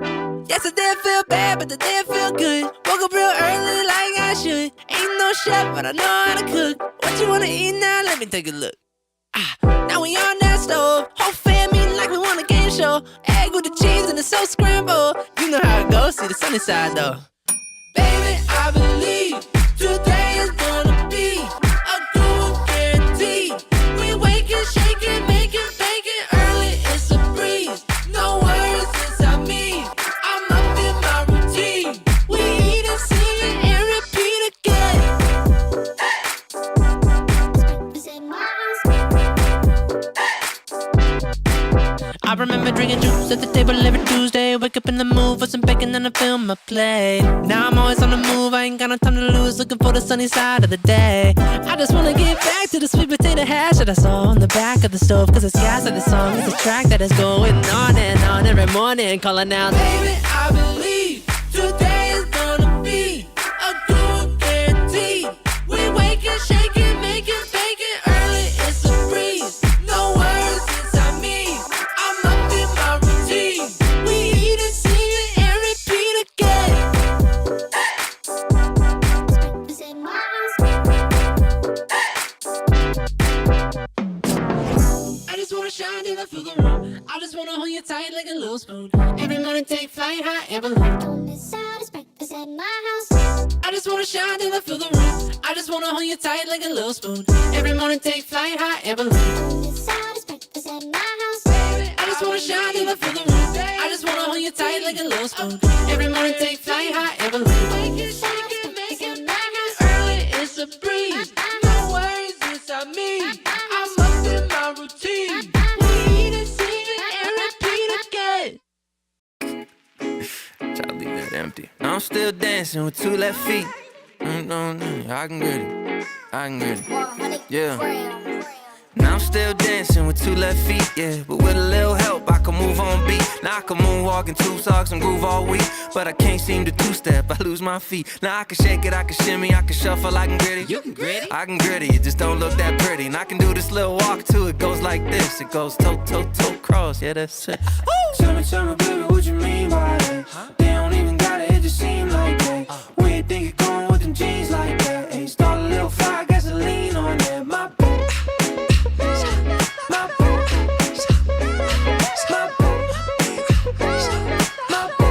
Yes, I did feel bad, but I did feel good. Woke up real early like I should. Ain't no chef, but I know how to cook. What you wanna eat now? Let me take a look. Now we on that stove. Whole fam eating like we want a game show. Egg with the cheese and it's so scrambled. You know how it goes, see the sunny side though. Baby, I believe today is gonna be a good guarantee. We waking, shaking, making, baking early, it's a breeze. No worries inside me, I'm up in my routine. We eat and sing and repeat again. I remember drinking juice at the table every Tuesday. Wake up in the mood for some bacon and a film a play. Now I'm always on the move, I ain't got no time to lose. Looking for the sunny side of the day. I just wanna get back to the sweet potato hash that I saw on the back of the stove. Cause it's gas of the song, it's a track that is going on and on every morning. Calling out, baby, I believe today is gonna be a good guarantee. We waking, shaking, making, baking early, it's a breeze. No worries inside me, I'm up in my routine. We eat and sing it and repeat again. I just wanna shine till I feel the room. I just wanna hold you tight like a little spoon. Every morning take flight, high air balloon. Don't miss out, it's breakfast at my house. I just wanna shine till I feel the room. I just wanna hold you tight like a little spoon. Every morning take flight, high air balloon. Don't miss out, it's breakfast at my house. I just wanna shine till I feel the room. I just wanna hold you tight like a little spoon. Every morning take flight, high air balloon. Wake it, shake it, make it early, it's a breeze. No worries inside me, I'm up in my routine. We eat and sing it and repeat again. Try to leave that empty. I'm still dancing with two left feet. I can get it. I can get it. Yeah. Now I'm still dancing with two left feet, yeah. But with a little help, I can move on beat. Now I can moonwalk in two socks and groove all week. But I can't seem to two-step, I lose my feet. Now I can shake it, I can shimmy, I can shuffle, I can gritty. You can gritty? I can gritty, it just don't look that pretty. And I can do this little walk too, it goes like this. It goes toe, toe, toe, cross, yeah, that's it. Tell me, baby, what you mean by that? They don't even got it, it just seem like that. Where you think you're going with them jeans like that? Hey, start a little fire, gasoline on that. My boo. My boo. My boo. My boo.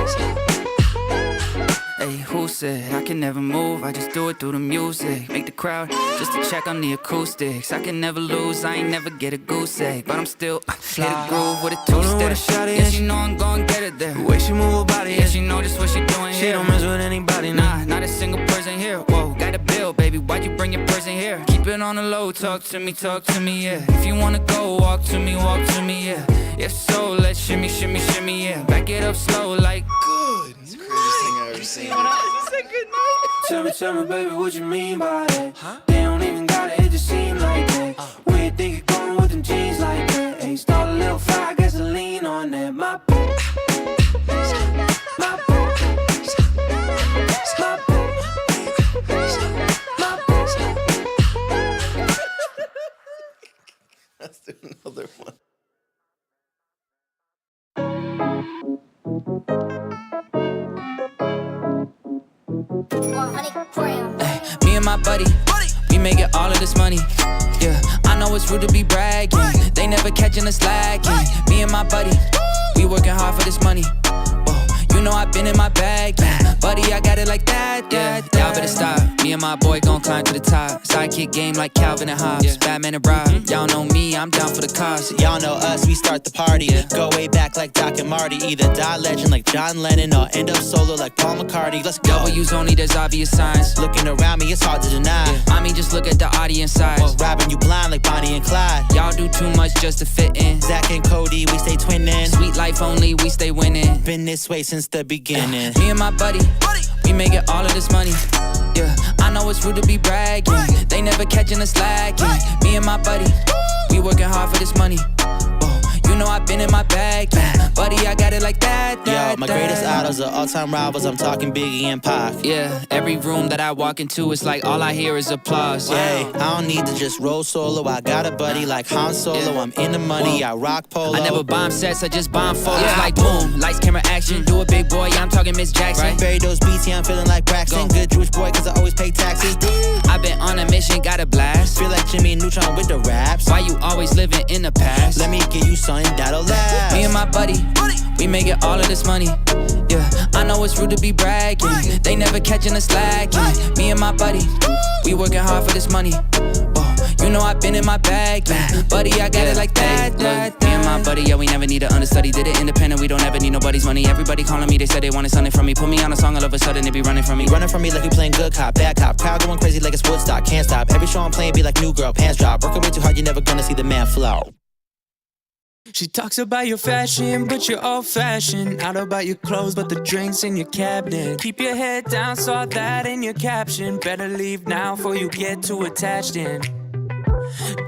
Hey, who said I can never move? I just do it through the music. Make the crowd just to check on the acoustics. I can never lose, I ain't never get a goose egg. But I'm still hit a groove with a two-step. Yeah, she know I'm gon' get it there. The way she move her body, Yeah, she know just what she doing she here. don't mess with anybody, Nah, not a single person here. Whoa, got a bill, baby, why'd you bring your person here? Keep it on the low, talk to me, yeah. If you wanna go, walk to me, yeah. If so, let's shimmy, shimmy, shimmy, yeah. Back it up slow like Good. It's the craziest thing I've ever seen. Tell me, baby, what you mean by that? They don't even got it, it just seem like that. Where you think you're going with them jeans like that? Hey, start a little fire, gasoline on that. My boo. My boo. My boo. My boo. Let's do another one. me and my buddy, we making all of this money. Yeah, I know it's rude to be bragging. They never catching us slacking. Me and my buddy, we working hard for this money. Whoa, you know I've been in my bag, yeah. Buddy, I got it like that, yeah. Y'all better stop. Me and my boy gon' climb to the top. Sidekick game like Calvin and Hobbes, Batman and Rob. Y'all know me, I'm down for the cause. Y'all know us, we start the party. Go way back like Doc and Marty. Either die legend like John Lennon or end up solo like Paul McCartney. Let's go. W's only, there's obvious signs. Looking around me, it's hard to deny. I mean, just look at the audience size. Well, robbing you blind like Bonnie and Clyde. Y'all do too much just to fit in. Zach and Cody, we stay twinning. Sweet life only, we stay winning. Been this way since the beginning. Me and my buddy, we making all of this money. Yeah, I know it's rude to be bragging. They never catching us slacking. Me and my buddy, we working hard for this money. Oh, you know I've been in my bag, yeah. Buddy, I got it like that. Yo, my greatest idols are all-time rivals. I'm talking Biggie and Pac. Yeah, every room that I walk into, it's like all I hear is applause. Yeah, I don't need to just roll solo. I got a buddy like Han Solo. I'm in the money, I rock polo. I never bomb sets, I just bomb photos. Like boom, lights, camera, action. Do a big boy, yeah, I'm talking Miss Jackson. Right? Bury those beats, yeah, I'm feeling like Braxton. Good Jewish boy, cause I always pay taxes. I've been on a mission, got a blast. Feel like Jimmy Neutron with the raps. Why you always living in the past? Let me give you something that'll last. Me and my buddy, we making all of this money. Yeah, I know it's rude to be bragging. They never catching us slacking. Me and my buddy, we working hard for this money. You know I've been in my bag, yeah. Buddy, I got it like that. Look, me and my buddy, yeah, we never need an understudy. Did it independent, we don't ever need nobody's money. Everybody calling me, they said they wanted something from me. Put me on a song, all of a sudden they be running from me. Running from me like we playing good cop, bad cop. Crowd going crazy like it's Woodstock, can't stop. Every show I'm playing be like new girl, pants drop. Working way too hard, you're never gonna see the man flow. She talks about your fashion, but you're old-fashioned. Out about your clothes, but the drinks in your cabinet. Keep your head down, saw that in your caption. Better leave now before you get too attached in.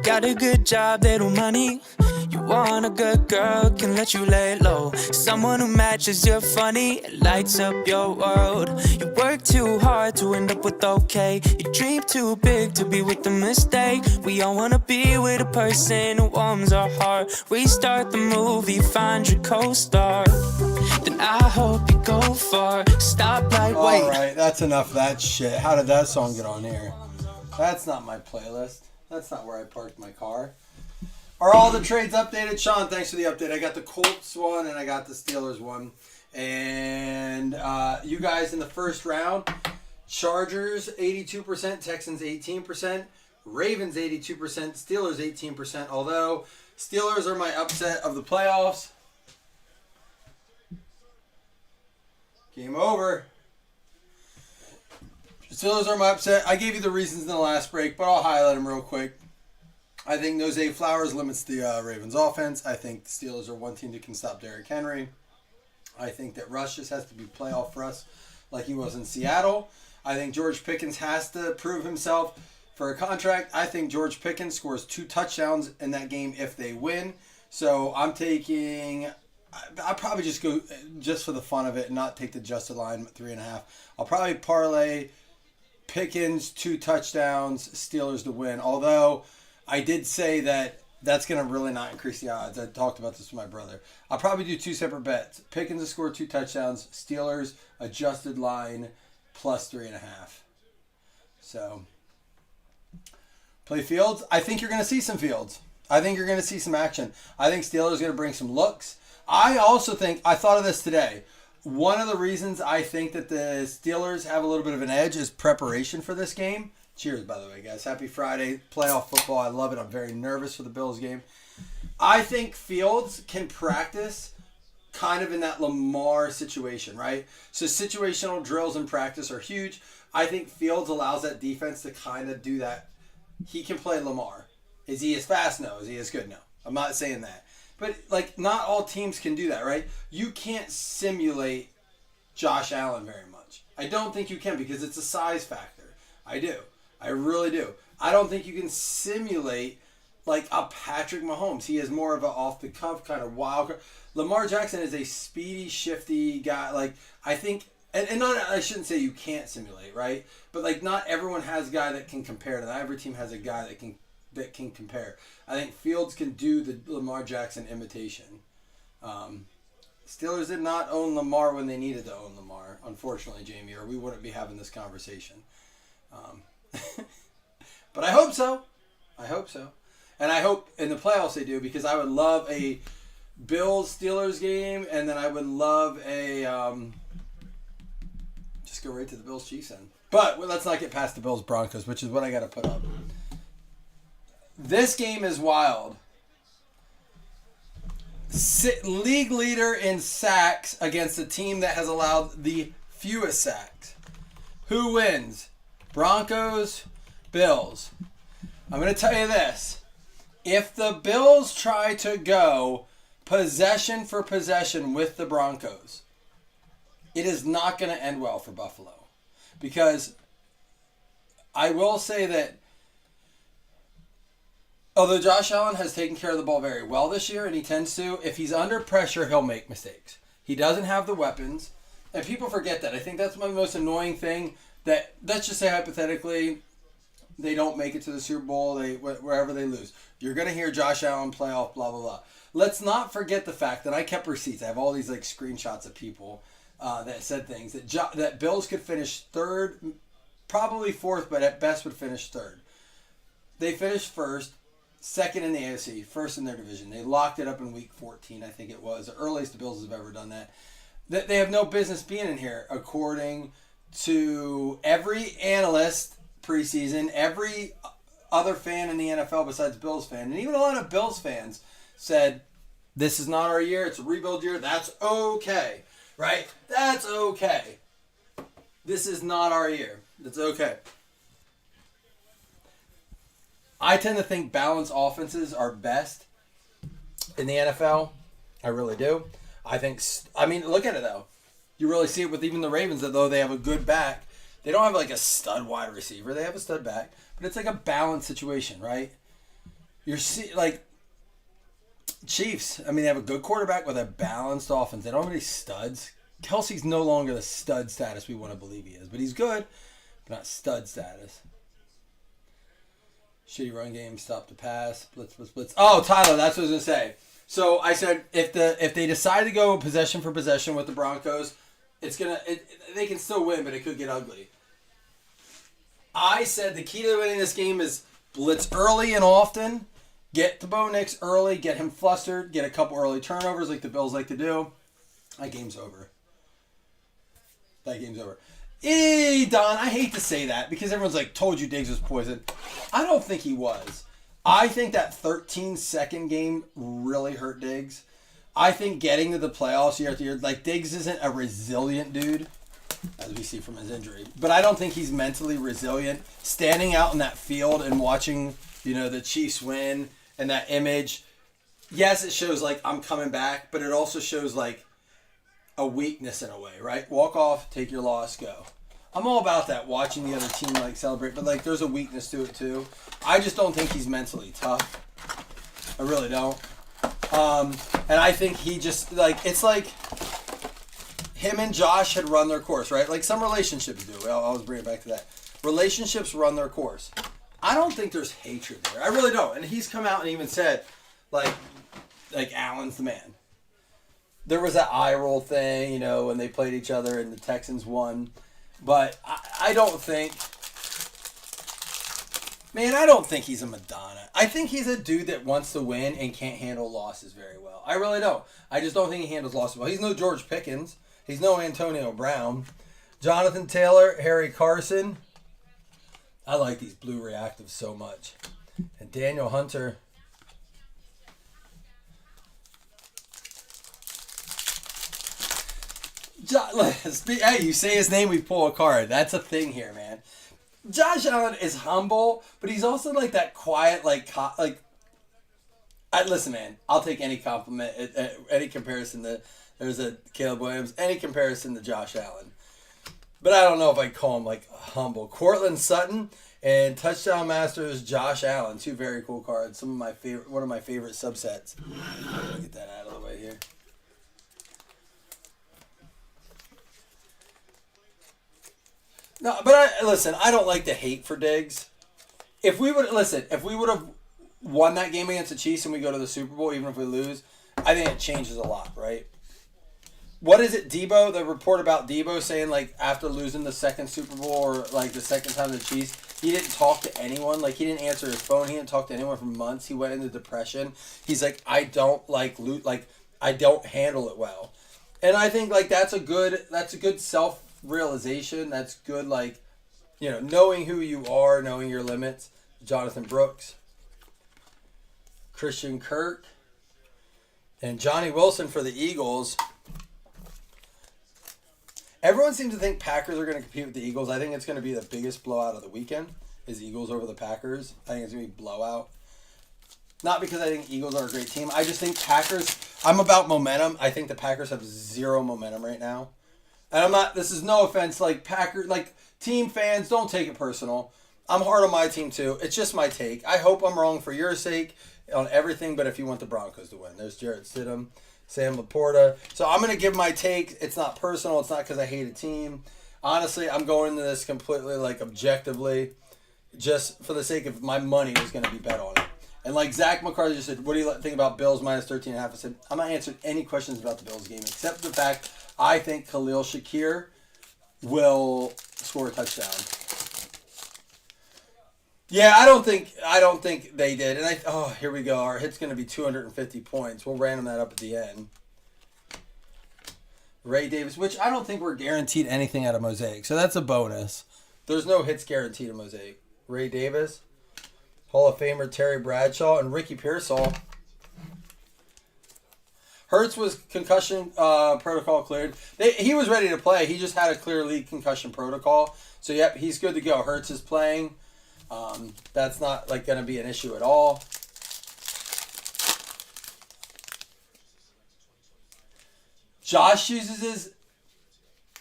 Got a good job, little money. You want a good girl, can let you lay low. Someone who matches your funny, lights up your world. You work too hard to end up with okay. You dream too big to be with a mistake. We all wanna be with a person who warms our heart. Restart the movie, find your co-star. Then I hope you go far. Stop like wait. Alright, that's enough of that shit. How did that song get on here? That's not my playlist. That's not where I parked my car. Are all the trades updated? Sean, thanks for the update. I got the Colts one and I got the Steelers one. And you guys in the first round, Chargers 82%, Texans 18%, Ravens 82%, Steelers 18%. Although Steelers are my upset of the playoffs. Game over. Steelers are my upset. I gave you the reasons in the last break, but I'll highlight them real quick. I think Zay Flowers limits the Ravens offense. I think the Steelers are one team that can stop Derrick Henry. I think that Rush just has to be playoff for us like he was in Seattle. I think George Pickens has to prove himself for a contract. I think George Pickens scores 2 touchdowns in that game if they win. So I'm taking... I'll probably just go just for the fun of it and not take the adjusted line 3.5. I'll probably parlay Pickens 2 touchdowns, Steelers to win. Although I did say that that's going to really not increase the odds. I talked about this with my brother. I'll probably do 2 separate bets. Pickens to score 2 touchdowns, Steelers adjusted line plus 3.5. So play Fields. I think you're going to see some Fields. I think you're going to see some action. I think Steelers are going to bring some looks. I also think, I thought of this today. One of the reasons I think that the Steelers have a little bit of an edge is preparation for this game. Cheers, by the way, guys. Happy Friday. Playoff football. I love it. I'm very nervous for the Bills game. I think Fields can practice kind of in that Lamar situation, right? So situational drills in practice are huge. I think Fields allows that defense to kind of do that. He can play Lamar. Is he as fast? No. Is he as good? No. I'm not saying that. But, like, not all teams can do that, right? You can't simulate Josh Allen very much. I don't think you can because it's a size factor. I do. I really do. I don't think you can simulate, like, a Patrick Mahomes. He is more of an off-the-cuff kind of wild card. Lamar Jackson is a speedy, shifty guy. Like, I think, and not, I shouldn't say you can't simulate, right? But, like, not everyone has a guy that can compare to that. Every team has a guy that can compare. I think Fields can do the Lamar Jackson imitation. Steelers did not own Lamar when they needed to own Lamar, unfortunately, Jamie, or we wouldn't be having this conversation. But I hope so. I hope so. And I hope in the playoffs they do, because I would love a Bills-Steelers game, and then I would love a... just go right to the Bills-Chiefs end. But let's not get past the Bills-Broncos, which is what I got to put up. This game is wild. League leader in sacks against a team that has allowed the fewest sacks. Who wins? Broncos, Bills. I'm going to tell you this. If the Bills try to go possession for possession with the Broncos, it is not going to end well for Buffalo. Because I will say that Although Josh Allen has taken care of the ball very well this year, and he tends to, if he's under pressure, he'll make mistakes. He doesn't have the weapons, and people forget that. I think that's my most annoying thing, that, let's just say hypothetically, they don't make it to the Super Bowl, wherever they lose. You're going to hear Josh Allen playoff, blah, blah, blah. Let's not forget the fact that I kept receipts. I have all these like screenshots of people that said things, that Bills could finish third, probably fourth, but at best would finish third. They finished first. Second in the AFC, first in their division. They locked it up in week 14, I think it was. The earliest the Bills have ever done that. They have no business being in here, according to every analyst preseason, every other fan in the NFL besides Bills fan, and even a lot of Bills fans said, this is not our year, it's a rebuild year, that's okay, right? That's okay. This is not our year. It's okay. I tend to think balanced offenses are best in the NFL. I really do. I mean, look at it though. You really see it with even the Ravens, that though they have a good back, they don't have like a stud wide receiver. They have a stud back, but it's like a balanced situation, right? Like Chiefs. I mean, they have a good quarterback with a balanced offense. They don't have any studs. Kelsey's no longer the stud status we want to believe he is, but he's good, but not stud status. Shitty run game, stop the pass, blitz. Oh, Tyler, that's what I was gonna say. So I said if they decide to go possession for possession with the Broncos, they can still win, but it could get ugly. I said the key to winning this game is blitz early and often, get to Bo Nix early, get him flustered, get a couple early turnovers like the Bills like to do. That game's over. Hey, Don, I hate to say that because everyone's like, told you Diggs was poison. I don't think he was. I think that 13-second game really hurt Diggs. I think getting to the playoffs year after year, like Diggs isn't a resilient dude, as we see from his injury. But I don't think he's mentally resilient. Standing out in that field and watching, the Chiefs win and that image, yes, it shows like I'm coming back, but it also shows like a weakness in a way, right? Walk off, take your loss, go. I'm all about that, watching the other team like celebrate, but like there's a weakness to it too. I just don't think he's mentally tough. I really don't. And I think he just like, it's like him and Josh had run their course, right? Like some relationships do. I'll always bring it back to that. Relationships run their course. I don't think there's hatred there. I really don't. And he's come out and even said, like Allen's the man. There was that eye roll thing, when they played each other and the Texans won. But I don't think he's a Madonna. I think he's a dude that wants to win and can't handle losses very well. I really don't. I just don't think he handles losses well. He's no George Pickens. He's no Antonio Brown. Jonathan Taylor, Harry Carson. I like these blue reactives so much. And Daniel Hunter. Hey, you say his name, we pull a card. That's a thing here, man. Josh Allen is humble, but he's also like that quiet, listen, man, I'll take any compliment, any comparison to, there's a Caleb Williams, any comparison to Josh Allen. But I don't know if I'd call him like humble. Cortland Sutton and Touchdown Masters Josh Allen, two very cool cards. One of my favorite subsets. Get that out of the way here. No, but I don't like the hate for Diggs. If we would have won that game against the Chiefs and we go to the Super Bowl, even if we lose, I think it changes a lot, right? What is it, Debo? The report about Debo saying like after losing the second Super Bowl or like the second time to the Chiefs, he didn't talk to anyone. Like he didn't answer his phone. He didn't talk to anyone for months. He went into depression. He's like, I don't I don't handle it well, and I think like that's a good self-realization. That's good, knowing who you are, knowing your limits. Jonathan Brooks, Christian Kirk, and Johnny Wilson for the Eagles. Everyone seems to think Packers are going to compete with the Eagles. I think it's going to be the biggest blowout of the weekend is Eagles over the Packers. I think it's going to be blowout. Not because I think Eagles are a great team. I just think Packers, I'm about momentum. I think the Packers have zero momentum right now. And this is no offense, team fans, don't take it personal. I'm hard on my team too. It's just my take. I hope I'm wrong for your sake on everything, but if you want the Broncos to win. There's Jarrett Stidham, Sam Laporta. So I'm going to give my take. It's not personal. It's not because I hate a team. Honestly, I'm going into this completely like objectively, just for the sake of my money was going to be bet on it. And like Zach McCarthy just said, what do you think about Bills minus 13.5? I said, I'm not answering any questions about the Bills game except the fact I think Khalil Shakir will score a touchdown. Yeah, I don't think they did. And here we go. Our hit's going to be 250 points. We'll random that up at the end. Ray Davis, which I don't think we're guaranteed anything out of Mosaic. So that's a bonus. There's no hits guaranteed in Mosaic. Ray Davis, Hall of Famer Terry Bradshaw, and Ricky Pearsall. Hurts was concussion protocol cleared. He was ready to play. He just had a clear league concussion protocol. So, yep, he's good to go. Hurts is playing. That's not like going to be an issue at all. Josh uses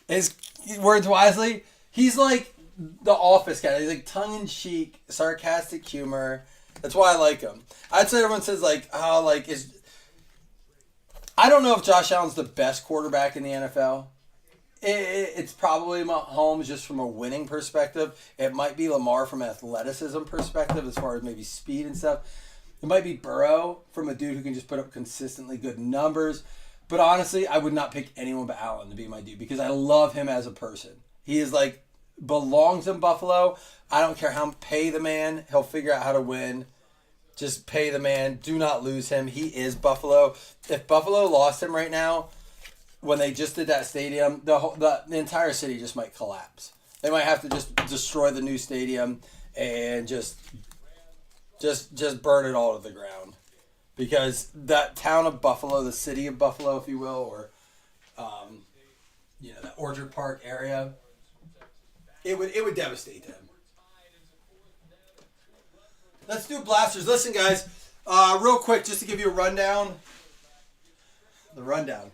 his words wisely. He's like the Office guy. He's like tongue-in-cheek, sarcastic humor. That's why I like him. I'd say everyone says I don't know if Josh Allen's the best quarterback in the NFL. It's probably Mahomes just from a winning perspective. It might be Lamar from an athleticism perspective as far as maybe speed and stuff. It might be Burrow from a dude who can just put up consistently good numbers. But honestly, I would not pick anyone but Allen to be my dude because I love him as a person. He is like, belongs in Buffalo. I don't care how, pay the man. He'll figure out how to win. Just pay the man. Do not lose him. He is Buffalo. If Buffalo lost him right now, when they just did that stadium, the entire city just might collapse. They might have to just destroy the new stadium and just burn it all to the ground. Because that town of Buffalo, the city of Buffalo, if you will, or that Orchard Park area, it would devastate them. Let's do blasters. Listen, guys, real quick, just to give you a rundown. The rundown.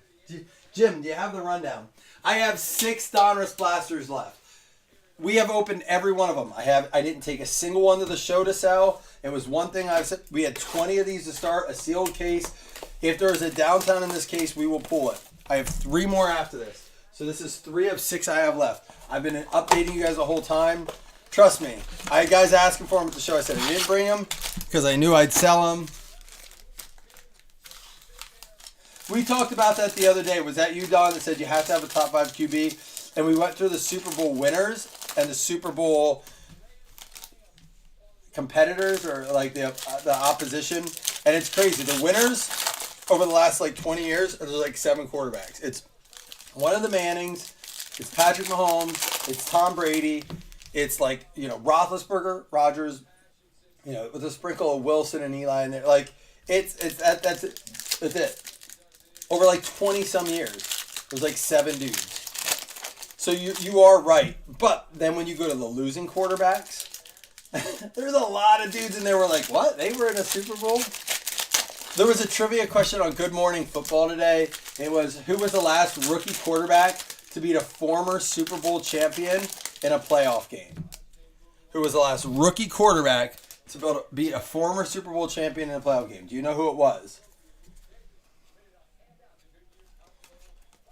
Jim, do you have the rundown? I have 6 Donruss blasters left. We have opened every one of them. I didn't take a single one to the show to sell. It was one thing I said. We had 20 of these to start, a sealed case. If there's a downtown in this case, we will pull it. I have 3 more after this. So this is 3 of 6 I have left. I've been updating you guys the whole time. Trust me. I had guys asking for them at the show. I said I didn't bring them because I knew I'd sell them. We talked about that the other day. Was that you, Don, that said you have to have a top 5 QB? And we went through the Super Bowl winners and the Super Bowl competitors, or like the opposition. And it's crazy. The winners over the last 20 years are like 7 quarterbacks. It's one of the Mannings. It's Patrick Mahomes. It's Tom Brady. It's Roethlisberger, Rodgers, with a sprinkle of Wilson and Eli in there. That's it. Over 20 some years, there's 7 dudes. So you are right. But then when you go to the losing quarterbacks, there's a lot of dudes in there who were like, what? They were in a Super Bowl? There was a trivia question on Good Morning Football today. It was, who was the last rookie quarterback to beat a former Super Bowl champion in a playoff game? Who was the last rookie quarterback to beat a former Super Bowl champion in a playoff game? Do you know who it was?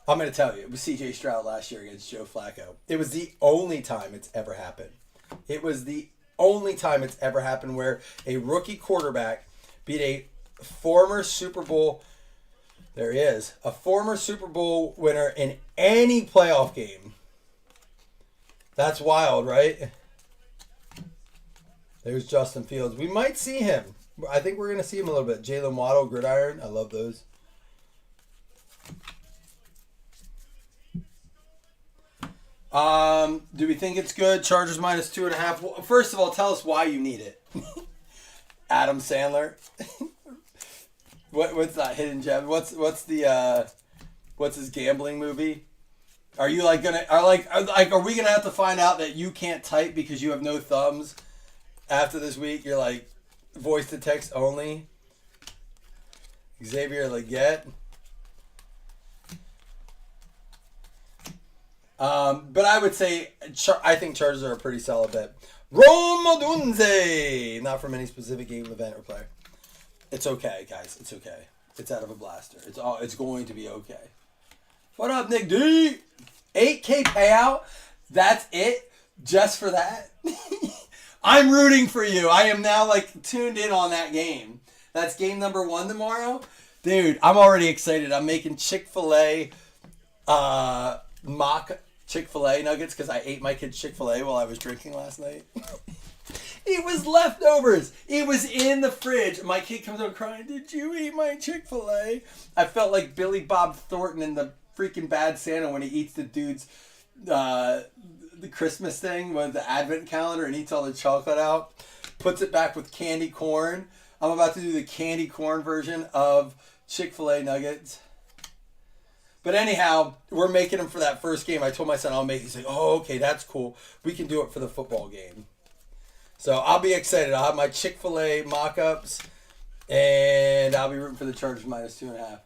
I'm going to tell you. It was C.J. Stroud last year against Joe Flacco. It was the only time it's ever happened. It was the only time it's ever happened where a rookie quarterback beat a former Super Bowl. There he is. A former Super Bowl winner in any playoff game. That's wild, right? There's Justin Fields. We might see him. I think we're going to see him a little bit. Jalen Waddle, Gridiron. I love those. Do we think it's good? Chargers minus 2.5. Well, first of all, tell us why you need it. Adam Sandler. What's that hidden gem? What's his gambling movie? Are you are we gonna have to find out that you can't type because you have no thumbs after this week? You're voice to text only. Xavier Legette. But I would say I think Chargers are a pretty solid bet. Roma Dunze. Not from any specific game, event, or player. It's okay, guys. It's okay. It's out of a blaster. It's going to be okay. What up, Nick D? 8K payout. That's it. Just for that. I'm rooting for you. I am now like tuned in on that game. That's game number 1 tomorrow. Dude, I'm already excited. I'm making Chick-fil-A mock Chick-fil-A nuggets because I ate my kid's Chick-fil-A while I was drinking last night. It was leftovers. It was in the fridge. My kid comes out crying, "Did you eat my Chick-fil-A?" I felt like Billy Bob Thornton in the freaking Bad Santa when he eats the dude's the Christmas thing with the advent calendar and eats all the chocolate out. Puts it back with candy corn. I'm about to do the candy corn version of Chick-fil-A nuggets. But anyhow, we're making them for that first game. I told my son I'll make it. He's like, "Oh, okay, that's cool. We can do it for the football game." So I'll be excited. I'll have my Chick-fil-A mock-ups, and I'll be rooting for the Chargers -2.5.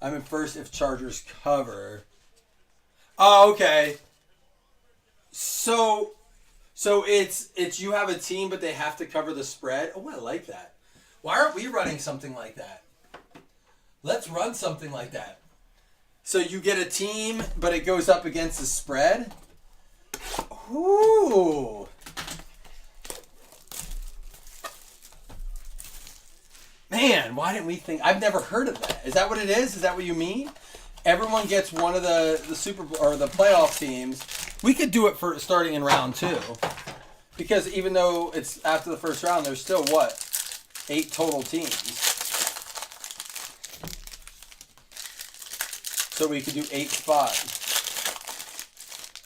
I'm in first if Chargers cover. Oh, okay. So it's you have a team, but they have to cover the spread. Oh, I like that. Why aren't we running something like that? Let's run something like that. So you get a team, but it goes up against the spread. Ooh. Man, why didn't we think? I've never heard of that. Is that what it is? Is that what you mean? Everyone gets one of the Super Bowl or the playoff teams. We could do it for starting in round 2. Because even though it's after the first round, there's still 8 total teams. So we could do 8 spots.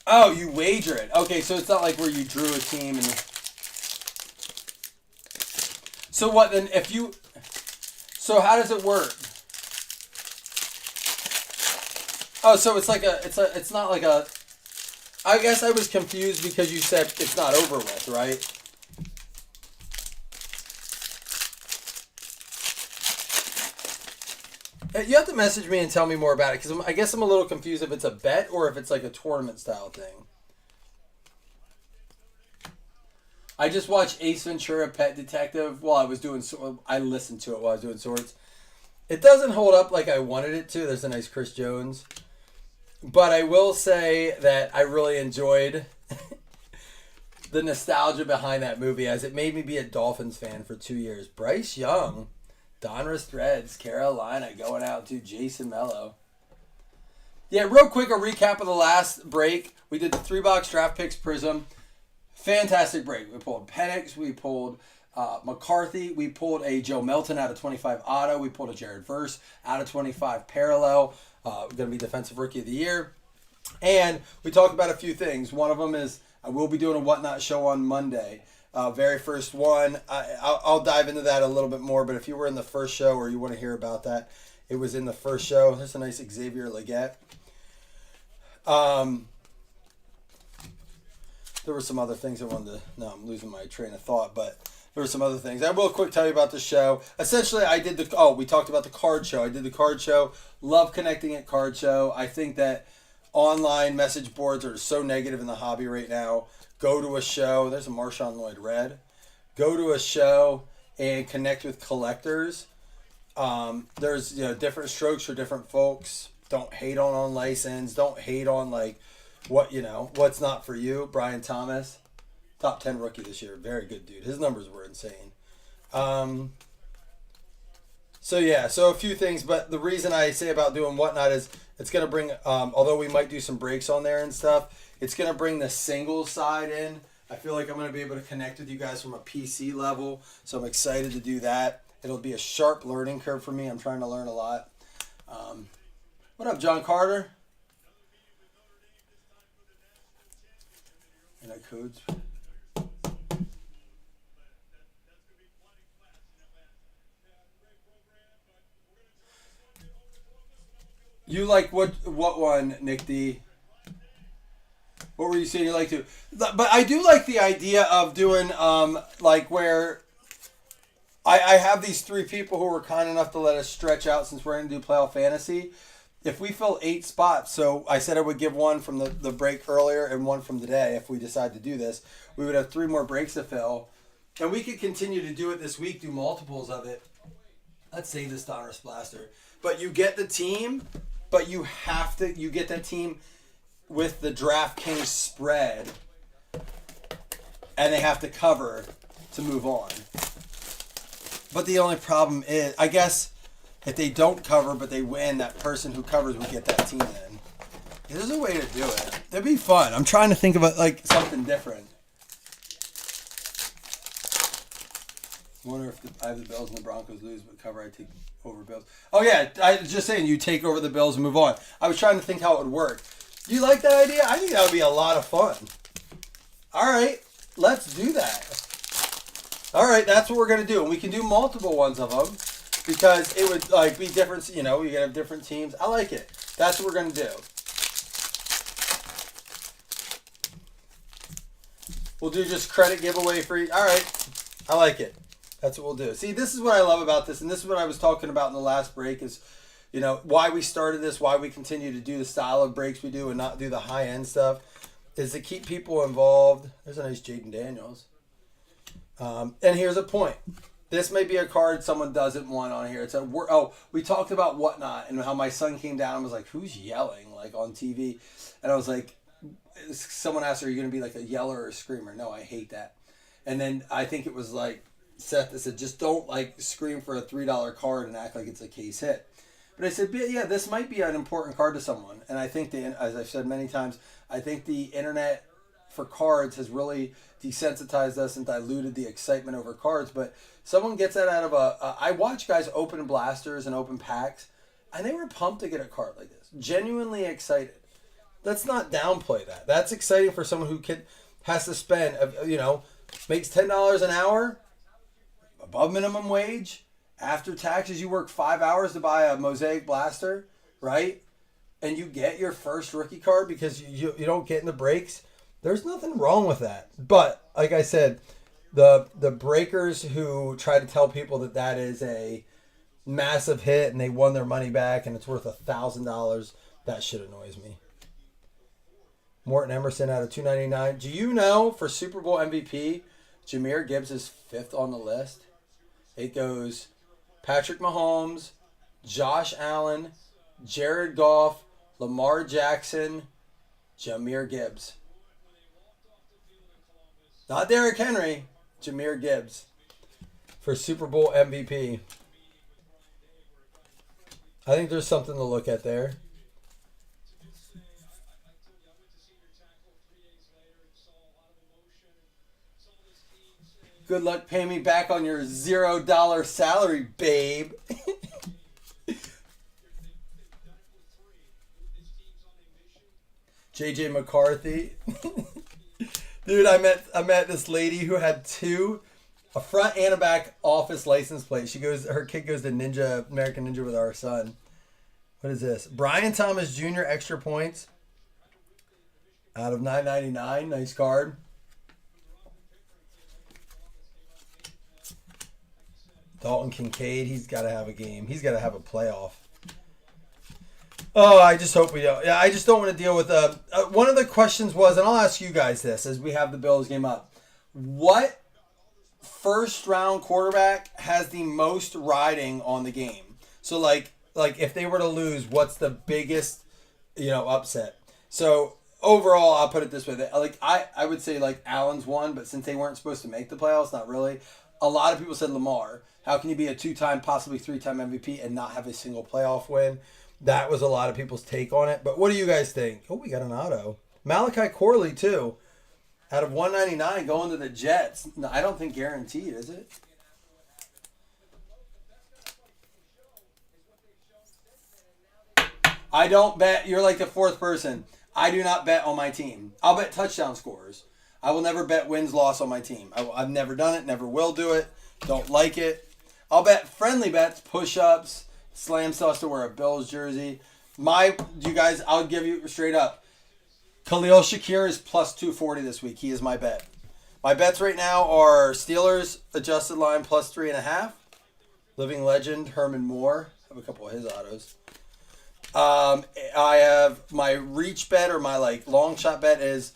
Oh, you wager it. Okay, so it's not like where you drew a team and. So what then? If you. So how does it work? Oh, so it's like it's not like a. I guess I was confused because you said it's not over with, right? You have to message me and tell me more about it because I guess I'm a little confused if it's a bet or if it's like a tournament style thing. I just watched Ace Ventura: Pet Detective while I was doing. I listened to it while I was doing Swords. It doesn't hold up like I wanted it to. There's a nice Chris Jones, but I will say that I really enjoyed the nostalgia behind that movie as it made me be a Dolphins fan for 2 years. Bryce Young. Donruss Threads, Carolina, going out to Jason Mello. Yeah, real quick, a recap of the last break. We did the 3-box draft picks Prism. Fantastic break. We pulled Penix. We pulled McCarthy. We pulled a Joe Melton out of 25 auto. We pulled a Jared Verse out of 25 parallel. Going to be Defensive Rookie of the Year. And we talked about a few things. One of them is I will be doing a Whatnot show on Monday. Very first one. I'll dive into that a little bit more, but if you were in the first show or you want to hear about that, it was in the first show. There's a nice Xavier Legette. There were some other things I wanted to... No, I'm losing my train of thought, but there were some other things. I will quick tell you about the show. Essentially, I did the... Oh, we talked about the card show. I did the card show. Love connecting at card show. I think that online message boards are so negative in the hobby right now. Go to a show. There's a Marshawn Lloyd red. Go to a show and connect with collectors. There's different strokes for different folks. Don't hate on license. Don't hate on what's not for you. Brian Thomas, top 10 rookie this year. Very good dude. His numbers were insane. So a few things. But the reason I say about doing Whatnot is it's going to bring, although we might do some breaks on there and stuff, it's going to bring the singles side in. I feel like I'm going to be able to connect with you guys from a PC level, so I'm excited to do that. It'll be a sharp learning curve for me. I'm trying to learn a lot. What up, John Carter? And I codes. You like what one, Nick D? What were you saying you like to? But I do like the idea of doing where I have these 3 people who were kind enough to let us stretch out since we're going to do playoff fantasy. if we fill 8 spots, so I said I would give one from the break earlier and one from today if we decide to do this, we would have 3 more breaks to fill. And we could continue to do it this week, do multiples of it. Let's save this Donruss Blaster. But you get the team, but you get that team with the DraftKings spread, and they have to cover to move on. But the only problem is, I guess, if they don't cover but they win, that person who covers would get that team in. There's a way to do it. It'd be fun. I'm trying to think of something different. I wonder if I have the Bills and the Broncos lose, but cover I take over Bills. Oh yeah, I was just saying you take over the Bills and move on. I was trying to think how it would work. Do you like that idea? I think that would be a lot of fun. All right, let's do that. All right, that's what we're gonna do, and we can do multiple ones of them because it would be different. You know, you gotta have different teams. I like it. That's what we're gonna do. We'll do just credit giveaway free. All right, I like it. That's what we'll do. See, this is what I love about this, and this is what I was talking about in the last break is, you know, why we started this, why we continue to do the style of breaks we do and not do the high-end stuff, is to keep people involved. There's a nice Jaden Daniels. And here's a point. This may be a card someone doesn't want on here. We talked about Whatnot and how my son came down and was like, who's yelling on TV? And I was like, someone asked, are you going to be like a yeller or a screamer? No, I hate that. And then I think it was Seth that said, just don't scream for a $3 card and act like it's a case hit. But I said, yeah, this might be an important card to someone. And I think, as I've said many times, I think the internet for cards has really desensitized us and diluted the excitement over cards. But someone gets that out of I watch guys open blasters and open packs, and they were pumped to get a card like this. Genuinely excited. Let's not downplay that. That's exciting for someone who has to spend, makes $10 an hour, above minimum wage. After taxes, you work 5 hours to buy a Mosaic Blaster, right? And you get your first rookie card because you don't get in the breaks. There's nothing wrong with that. But, like I said, the breakers who try to tell people that is a massive hit and they won their money back and it's worth $1,000, that shit annoys me. Morton Emerson out of $299. Do you know for Super Bowl MVP, Jahmyr Gibbs is 5th on the list? It goes Patrick Mahomes, Josh Allen, Jared Goff, Lamar Jackson, Jahmyr Gibbs. Not Derrick Henry, Jahmyr Gibbs for Super Bowl MVP. I think there's something to look at there. Good luck paying me back on your $0 salary, babe. JJ McCarthy. Dude, I met this lady who had a front and a back office license plate. Her kid goes to American Ninja with our son. What is this? Brian Thomas Jr. extra points out of $9.99. Nice card. Dalton Kincaid, he's got to have a game. He's got to have a playoff. Oh, I just hope we don't. Yeah, I just don't want to deal with one of the questions was, and I'll ask you guys this as we have the Bills game up. What first round quarterback has the most riding on the game? So like if they were to lose, what's the biggest, upset? So overall, I'll put it this way. I would say Allen's one, but since they weren't supposed to make the playoffs, not really. A lot of people said Lamar. How can you be a 2-time, possibly 3-time MVP and not have a single playoff win? That was a lot of people's take on it. But what do you guys think? Oh, we got an auto. Malachi Corley, too. Out of $199 going to the Jets. No, I don't think guaranteed, is it? I don't bet. You're like the fourth person. I do not bet on my team. I'll bet touchdown scores. I will never bet wins, loss on my team. I've never done it, never will do it. Don't like it. I'll bet friendly bets, push-ups, slam stuff to wear a Bills jersey. I'll give you straight up. Khalil Shakir is plus 240 this week. He is my bet. My bets right now are Steelers, adjusted line plus 3.5. Living legend, Herman Moore. I have a couple of his autos. I have my reach bet or my like long shot bet is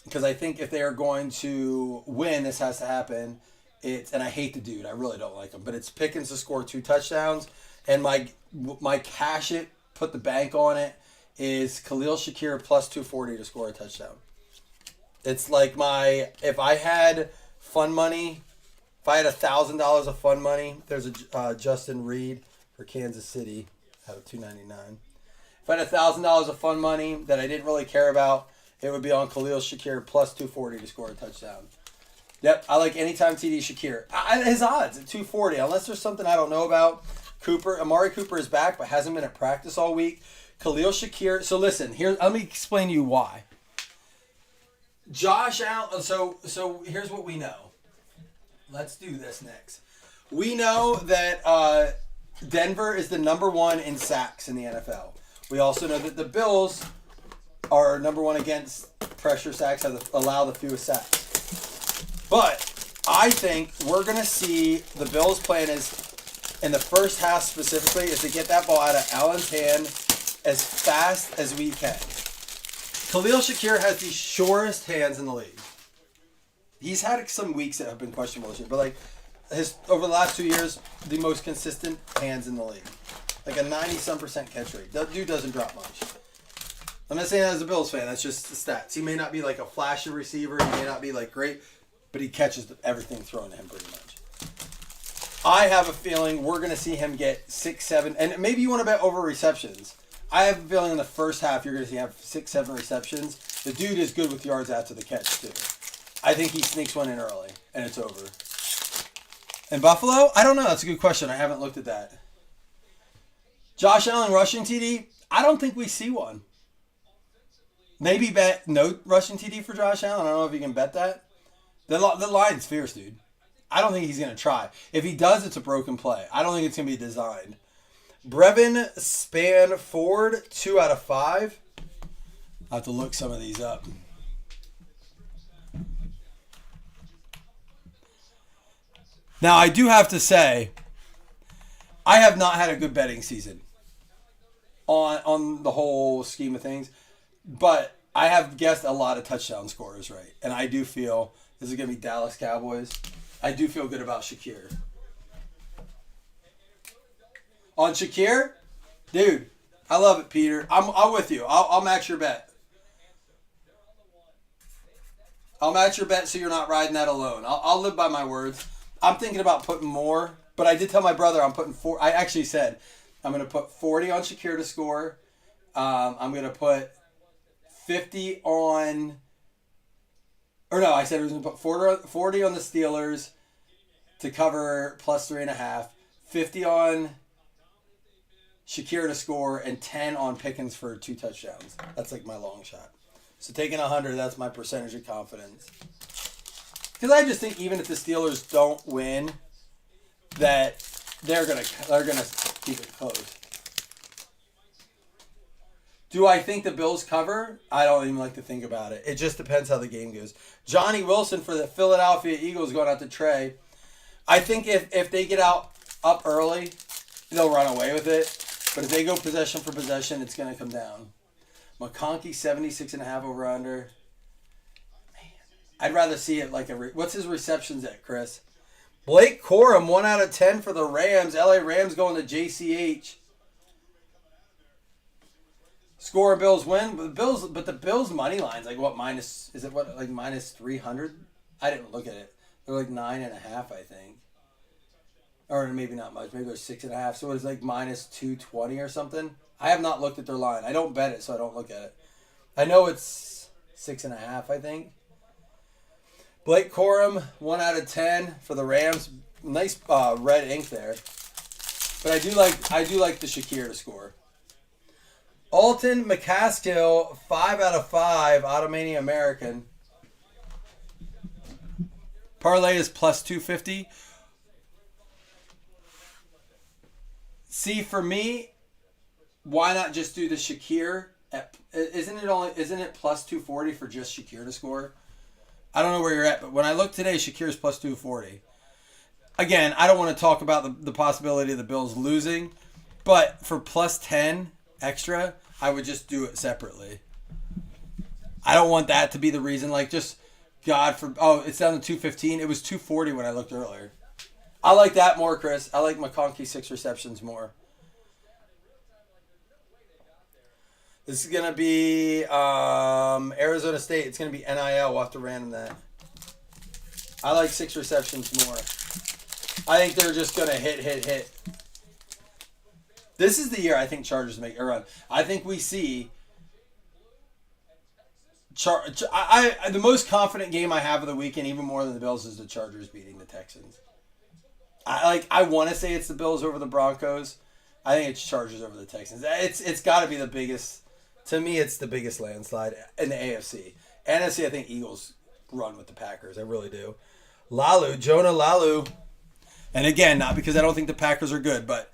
because I think if they are going to win, this has to happen. And I hate the dude. I really don't like him, but it's Pickens to score 2 touchdowns. And my cash it, put the bank on it, is Khalil Shakir plus 240 to score a touchdown. It's like if I had fun money, if I had $1,000 of fun money, there's a Justin Reed for Kansas City out of $299. If I had $1,000 of fun money that I didn't really care about, it would be on Khalil Shakir plus 240 to score a touchdown. Yep, I like anytime TD Shakir. His odds at 240, unless there's something I don't know about. Amari Cooper is back, but hasn't been at practice all week. Khalil Shakir. So listen, let me explain to you why. Josh Allen. So here's what we know. Let's do this next. We know that Denver is the number 1 in sacks in the NFL. We also know that the Bills are number 1 against pressure sacks, allow the fewest sacks. But I think we're going to see the Bills' plan is, in the first half specifically, is to get that ball out of Allen's hand as fast as we can. Khalil Shakir has the shortest hands in the league. He's had some weeks that have been questionable this year, but like over the last 2 years, the most consistent hands in the league. Like a 90-some% catch rate. That dude doesn't drop much. I'm not saying that as a Bills fan. That's just the stats. He may not be like a flashy receiver. He may not be like great, but he catches everything thrown to him pretty much. I have a feeling we're going to see him get 6, 7, and maybe you want to bet over receptions. I have a feeling in the first half you're going to see him have 6, 7 receptions. The dude is good with yards after the catch too. I think he sneaks one in early, and it's over. And Buffalo? I don't know. That's a good question. I haven't looked at that. Josh Allen rushing TD? I don't think we see one. Maybe bet no rushing TD for Josh Allen. I don't know if you can bet that. The line's fierce, dude. I don't think he's going to try. If he does, it's a broken play. I don't think it's going to be designed. Brevin Spanford, 2 out of 5. I'll have to look some of these up. Now, I do have to say, I have not had a good betting season on the whole scheme of things, but I have guessed a lot of touchdown scorers right, and I do feel this is going to be Dallas Cowboys. I do feel good about Shakir. On Shakir, dude, I love it, Peter. I'm with you. I'll match your bet. I'll match your bet so you're not riding that alone. I'll live by my words. I'm thinking about putting more, but I did tell my brother I'm putting 4. I actually said I'm going to put 40 on Shakir to score. I'm going to put 50 on... Or no, I said I was going to put 40 on the Steelers to cover plus 3.5. 50 on Shakir to score, and 10 on Pickens for 2 touchdowns. That's like my long shot. So taking 100, that's my percentage of confidence. Because I just think even if the Steelers don't win, that they're gonna keep it close. Do I think the Bills cover? I don't even like to think about it. It just depends how the game goes. Johnny Wilson for the Philadelphia Eagles going out to Trey. I think if they get up early, they'll run away with it. But if they go possession for possession, it's going to come down. McConkey, 76.5 over under. Man, I'd rather see it like what's his receptions at, Chris? Blake Corum, 1 out of 10 for the Rams. LA Rams going to JCH. Score Bills win, but the Bills money line's like what minus 300? I didn't look at it. They're like 9.5, I think. Or maybe not much. Maybe they're 6.5. So it's like minus 220 or something. I have not looked at their line. I don't bet it, so I don't look at it. I know it's 6.5, I think. Blake Corum, 1 out of 10 for the Rams. Nice red ink there. But I do like the Shakir to score. Alton McCaskill, 5 out of 5, Automania American. Parlay is plus 250. See, for me, why not just do the Shakir? Isn't it plus 240 for just Shakir to score? I don't know where you're at, but when I look today, Shakir's plus 240. Again, I don't want to talk about the possibility of the Bills losing, but for plus 10 extra, I would just do it separately. I don't want that to be the reason. Like, just God for it's down to 215. It was 240 when I looked earlier. I like that more, Chris. I like McConkey 6 receptions more. This is gonna be Arizona State. It's gonna be NIL. We'll have to random that. I like 6 receptions more. I think they're just gonna hit. This is the year I think Chargers make a run. I think we see. The most confident game I have of the weekend, even more than the Bills, is the Chargers beating the Texans. I want to say it's the Bills over the Broncos. I think it's Chargers over the Texans. It's got to be the biggest. To me, it's the biggest landslide in the AFC. NFC, I think Eagles run with the Packers. I really do. Jonah Lalu. And again, not because I don't think the Packers are good, but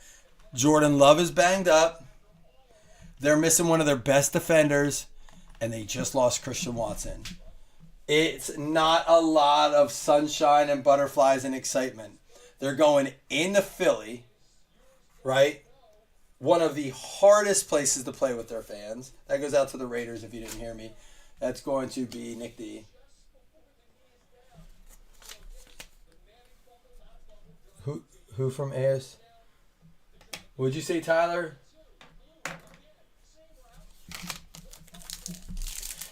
Jordan Love is banged up. They're missing one of their best defenders. And they just lost Christian Watson. It's not a lot of sunshine and butterflies and excitement. They're going into Philly, right? One of the hardest places to play with their fans. That goes out to the Raiders if you didn't hear me. That's going to be Nick D. Who from AS? What'd you say, Tyler?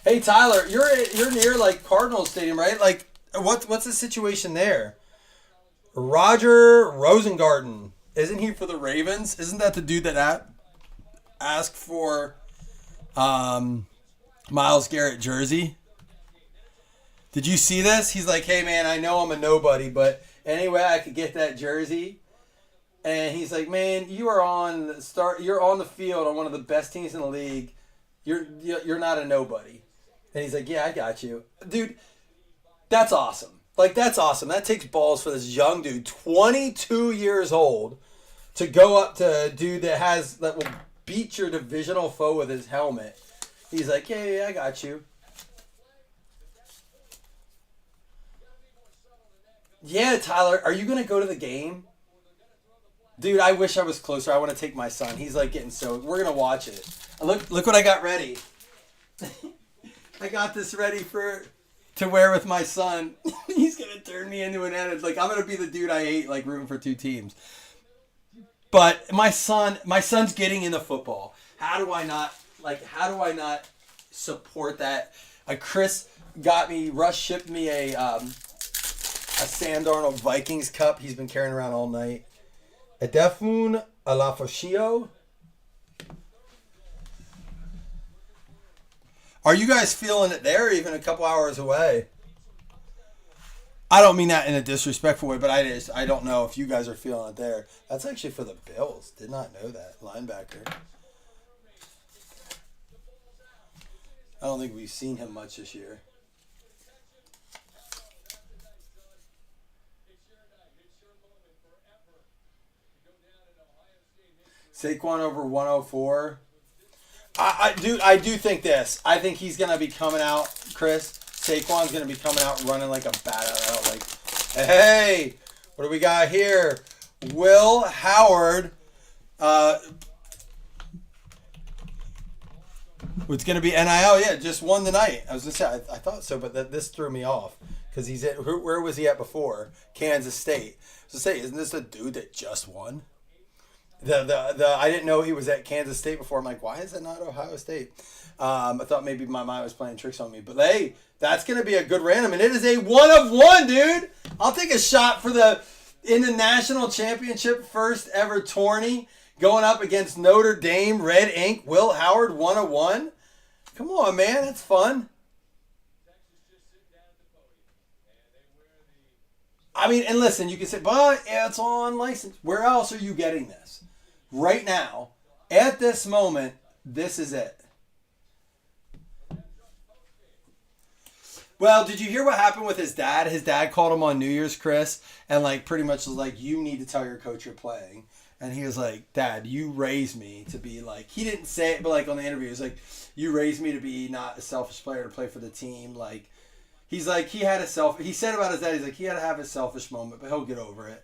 Hey Tyler, you're near like Cardinals Stadium, right? Like, what's the situation there? Roger Rosengarten, isn't he for the Ravens? Isn't that the dude that asked for Myles Garrett jersey? Did you see this? He's like, hey man, I know I'm a nobody, but anyway, I could get that jersey. And he's like, man, you're on the field on one of the best teams in the league. You're not a nobody. And he's like, yeah, I got you. Dude, that's awesome. Like, that's awesome. That takes balls for this young dude, 22 years old, to go up to a dude that will beat your divisional foe with his helmet. He's like, yeah, I got you. Yeah, Tyler, are you going to go to the game? Dude, I wish I was closer. I want to take my son. He's like getting so... We're going to watch it. Look what I got ready. I got this ready to wear with my son. He's going to turn me into an edit. Like, I'm going to be the dude I hate, like, rooting for 2 teams. But my son's getting into football. How do I not support that? Chris Rush shipped me a Sam Darnold Vikings cup he's been carrying around all night. Edefun Alafoshio. Are you guys feeling it there, even a couple hours away? I don't mean that in a disrespectful way, but I don't know if you guys are feeling it there. That's actually for the Bills. Did not know that. Linebacker. I don't think we've seen him much this year. Saquon over 104. I do think this. I think he's going to be coming out, Chris. Saquon's going to be coming out running like a bat out. Like, hey, what do we got here? Will Howard. It's going to be NIL. Yeah, just won tonight. I was going to say, I thought so, but this threw me off. Because where was he at before? Kansas State. So say, isn't this a dude that just won? I didn't know he was at Kansas State before. I'm like, why is that not Ohio State? I thought maybe my mind was playing tricks on me. But hey, that's going to be a good random. And it is a 1 of 1, dude. I'll take a shot in the national championship first ever tourney going up against Notre Dame, Red Ink, Will Howard, 1 of 1. Come on, man. That's fun. I mean, and listen, you can say, but it's on license. Where else are you getting this? Right now, at this moment, this is it. Well, did you hear what happened with his dad? His dad called him on New Year's, Chris, and like pretty much was like, you need to tell your coach you're playing. And he was like, Dad, you raised me to be like, he didn't say it, but like on the interview, he was like, you raised me to be not a selfish player, to play for the team. Like, he's like, he said about his dad, he's like, he had to have a selfish moment, but he'll get over it.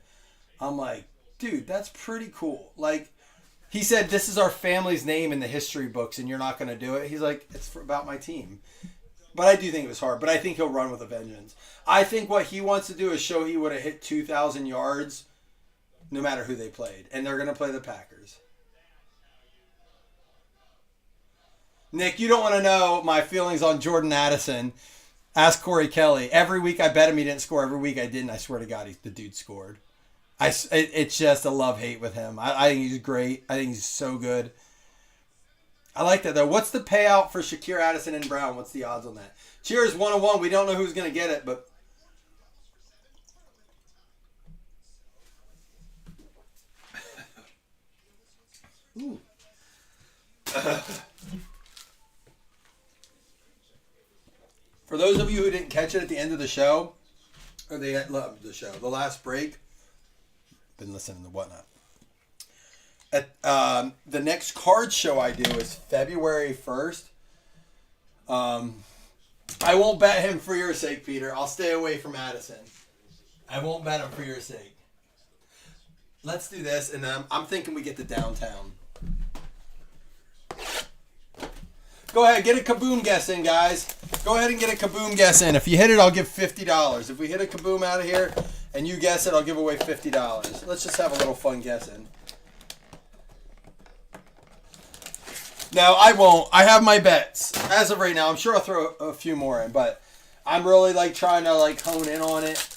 I'm like, dude, that's pretty cool. Like, He said, this is our family's name in the history books, and you're not going to do it. He's like, it's about my team. But I do think it was hard. But I think he'll run with a vengeance. I think what he wants to do is show he would have hit 2,000 yards no matter who they played. And they're going to play the Packers. Nick, you don't want to know my feelings on Jordan Addison. Ask Corey Kelly. Every week I bet him he didn't score. Every week I didn't. I swear to God, the dude scored. It's just a love-hate with him. I think he's great. I think he's so good. I like that, though. What's the payout for Shakir Addison and Brown? What's the odds on that? Cheers, 101. We don't know who's going to get it, but... Ooh. For those of you who didn't catch it at the end of the show, or the last break, been listening to whatnot. At the next card show I do is February 1st. I won't bet him for your sake, Peter. I'll stay away from Addison. I won't bet him for your sake. Let's do this, and I'm thinking we get to downtown. Go ahead, get a kaboom guess in, guys. Go ahead and get a kaboom guess in. If you hit it, I'll give $50. If we hit a kaboom out of here and you guess it, I'll give away $50. Let's just have a little fun guessing. No, I won't. I have my bets. As of right now, I'm sure I'll throw a few more in, but I'm really trying to hone in on it.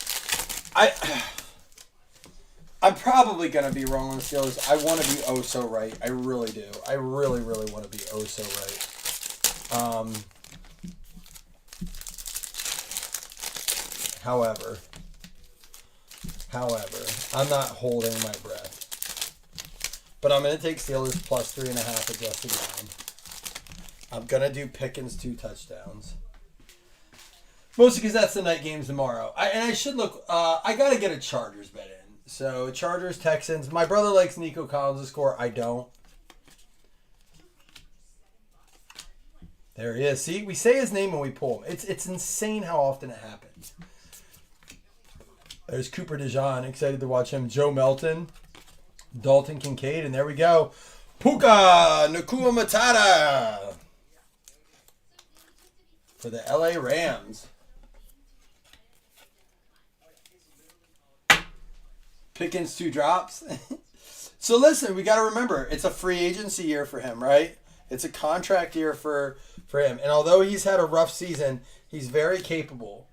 I'm probably going to be wrong on the Steelers. I want to be oh so right. I really do. I really, really want to be oh so right. However, I'm not holding my breath. But I'm going to take Steelers plus 3.5 adjusted line. I'm going to do Pickens 2 touchdowns. Mostly because that's the night games tomorrow. I should look. I got to get a Chargers bet in. So Chargers, Texans. My brother likes Nico Collins to score. I don't. There he is. See, we say his name when we pull him. It's insane how often it happens. There's Cooper DeJean. Excited to watch him. Joe Melton. Dalton Kincaid. And there we go. Puka Nakua Matata. For the LA Rams. Pickens 2 drops. So listen, we got to remember, it's a free agency year for him, right? It's a contract year for him. And although he's had a rough season, he's very capable.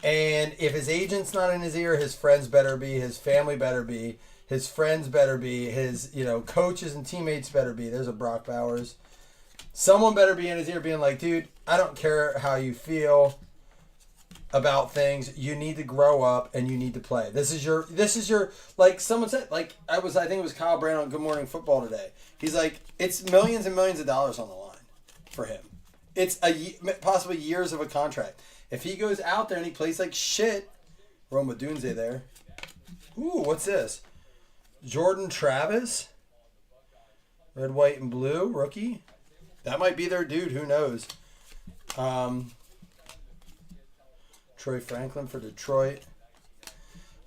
And if his agent's not in his ear, his friends better be, his family better be, his friends better be, his coaches and teammates better be. There's a Brock Bowers. Someone better be in his ear being like, dude, I don't care how you feel about things. You need to grow up and you need to play. This is your like someone said, I think it was Kyle Brand on Good Morning Football today. He's like, it's millions and millions of dollars on the line for him. It's possibly years of a contract. If he goes out there and he plays like shit, Roma Dunze there. Ooh, what's this? Jordan Travis? Red, white, and blue, rookie? That might be their dude, who knows? Troy Franklin for Detroit.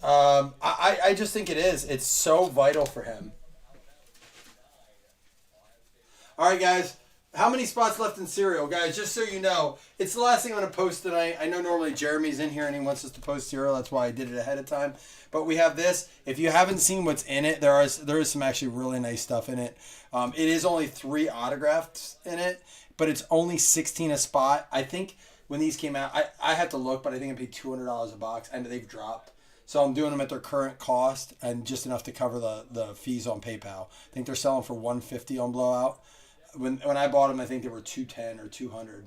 I just think it is. It's so vital for him. All right, guys. How many spots left in cereal? Guys, just so you know, it's the last thing I'm going to post tonight. I know normally Jeremy's in here and he wants us to post cereal. That's why I did it ahead of time. But we have this. If you haven't seen what's in it, there is some actually really nice stuff in it. It is only 3 autographs in it, but it's only $16 a spot. I think when these came out, I have to look, but I think I paid $200 a box, and they've dropped. So I'm doing them at their current cost and just enough to cover the fees on PayPal. I think they're selling for $150 on Blowout. When I bought them, I think they were $210 or $200.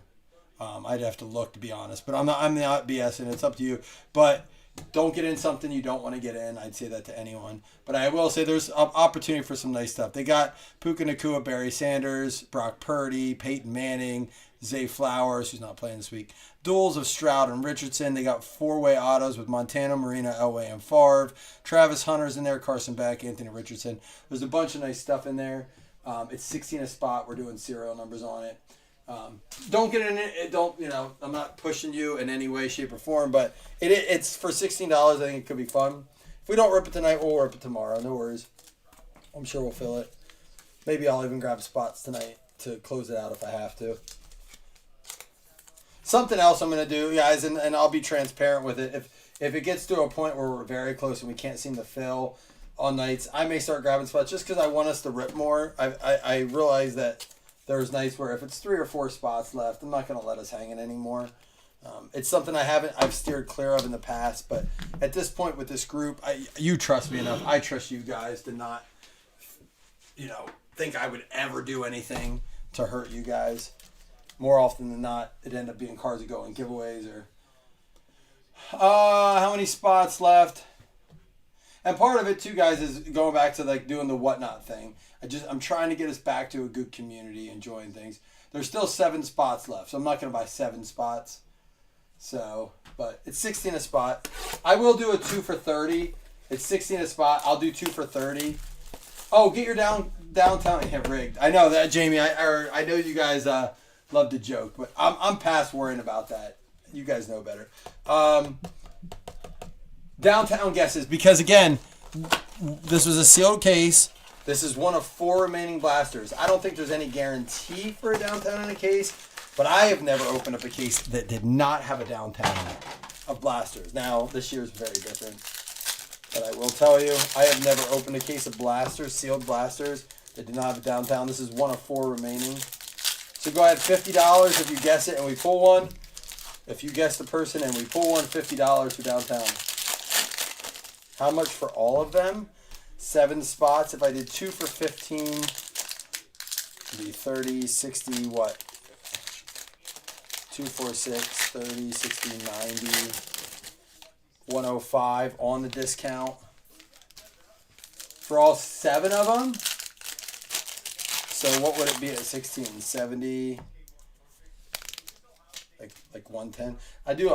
I'd have to look, to be honest, but I'm not BSing. It's up to you. But don't get in something you don't want to get in. I'd say that to anyone. But I will say there's an opportunity for some nice stuff. They got Puka Nacua, Barry Sanders, Brock Purdy, Peyton Manning, Zay Flowers, who's not playing this week. Duels of Stroud and Richardson. They got 4-way autos with Montana, Marina, Elway, and Favre. Travis Hunter's in there, Carson Beck, Anthony Richardson. There's a bunch of nice stuff in there. It's $16 a spot. We're doing serial numbers on it. Don't get in it. I'm not pushing you in any way, shape, or form, but it's for $16. I think it could be fun. If we don't rip it tonight, we'll rip it tomorrow. No worries. I'm sure we'll fill it. Maybe I'll even grab spots tonight to close it out if I have to. Something else I'm going to do, guys, and I'll be transparent with it. If it gets to a point where we're very close and we can't seem to fill on nights, I may start grabbing spots just because I want us to rip more. I realize that there's nights where if it's 3 or 4 spots left, I'm not going to let us hang it anymore. It's something I've steered clear of in the past, but at this point with this group, you trust me enough. I trust you guys to not, think I would ever do anything to hurt you guys. More often than not, it end up being cards that go in giveaways or. How many spots left? And part of it too, guys, is going back to like doing the whatnot thing. I'm trying to get us back to a good community, enjoying things. There's still 7 spots left, so I'm not gonna buy 7 spots. So, but it's 16 a spot. I will do a 2 for 30. It's 16 a spot. I'll do 2 for 30. Oh, get your downtown rigged. I know that, Jamie. I know you guys love to joke, but I'm past worrying about that. You guys know better. Downtown guesses, because again, this was a sealed case. This is one of 4 remaining blasters. I don't think there's any guarantee for a downtown in a case, but I have never opened up a case that did not have a downtown of blasters. Now, this year is very different, but I will tell you, I have never opened a case of blasters, sealed blasters, that did not have a downtown. This is one of 4 remaining. So go ahead, $50 if you guess it and we pull one. If you guess the person and we pull one, $50 for downtown. How much for all of them? 7 spots. If I did 2 for 15, it'd be 30, 60, what? 2, 4, 6, 30, 60, 90, 105 on the discount. For all 7 of them? So what would it be at 16? 70, like 110. I do